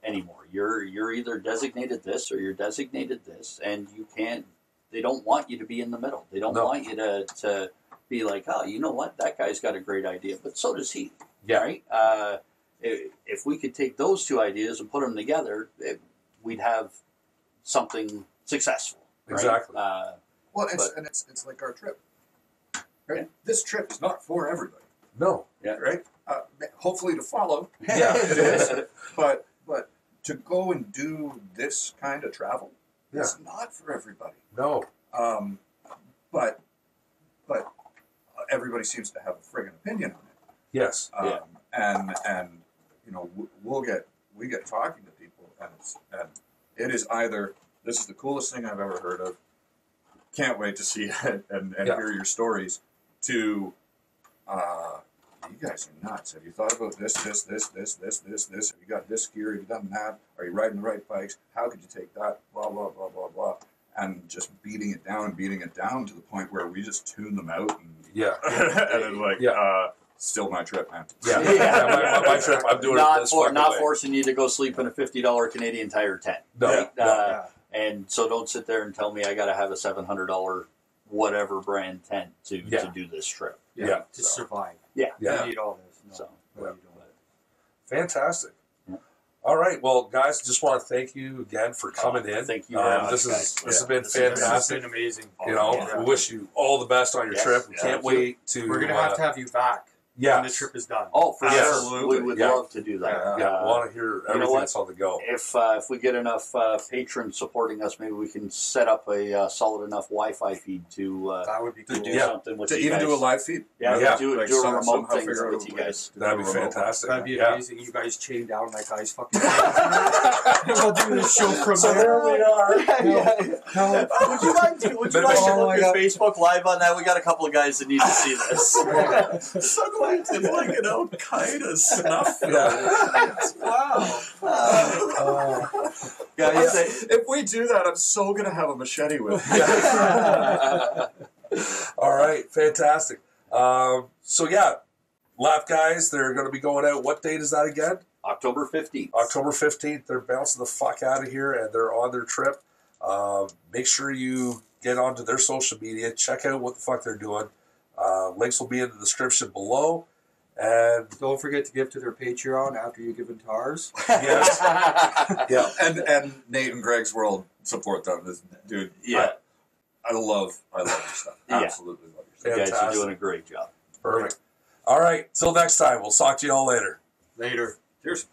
Anymore. You're either designated this or you're designated this, and you can't. They don't want you to be in the middle. They don't want you to be like, oh, you know what, that guy's got a great idea, but so does he. Yeah. Right. If we could take those two ideas and put them together, we'd have something successful. Right? Exactly. Well, it's like our trip. Right? Yeah. This trip is not for everybody. No. Yeah. Right? Hopefully to follow. Yeah. It is. But to go and do this kind of travel, it's not for everybody. No. But everybody seems to have a friggin' opinion on it. Yes. And you know, we get talking to people, and it is either this is the coolest thing I've ever heard of, can't wait to see it and hear your stories, to you guys are nuts. Have you thought about this? Have you got this gear? Have you done that? Are you riding the right bikes? How could you take that? Blah, blah, blah, blah, blah. And just beating it down to the point where we just tune them out. And, and then like, still my trip, man. My trip, I'm doing it this not forcing you to go sleep in a $50 Canadian Tire tent. No. And so don't sit there and tell me I got to have a $700 whatever brand tent to do this trip. To survive. Yeah. You need all this. So, fantastic. Yeah. All right. Well, guys, just want to thank you again for coming in. Thank you very much, This has been fantastic. This has been amazing. You know, we wish you all the best on your trip. We can't wait to... We're going to have you back when the trip is done. Oh, for sure. We would love to do that. We want to hear everything that's on the go. If we get enough patrons supporting us, maybe we can set up a solid enough Wi-Fi feed to that would be cool. do something with to you even guys. do a live feed. Do a remote thing with you guys. That'd be fantastic. That'd be amazing. You guys chain down that guy's fucking we'll do the show from so there. There we are. Would you like to look at Facebook Live on that? We got a couple of guys that need to see this. Something like an Al-Qaeda snuff. Guys, if we do that, I'm so going to have a machete with me. All right, fantastic. Lap guys, they're going to be going out. What date is that again? October 15th. October 15th. They're bouncing the fuck out of here, and they're on their trip. Make sure you get onto their social media. Check out what the fuck they're doing. Links will be in the description below. And don't forget to give to their Patreon after you give into ours. Yes. And Nate and Greg's World support them. Dude, I love your stuff. Absolutely love your stuff. You guys are doing a great job. Perfect. All right. Till next time. We'll talk to you all later. Later. Cheers.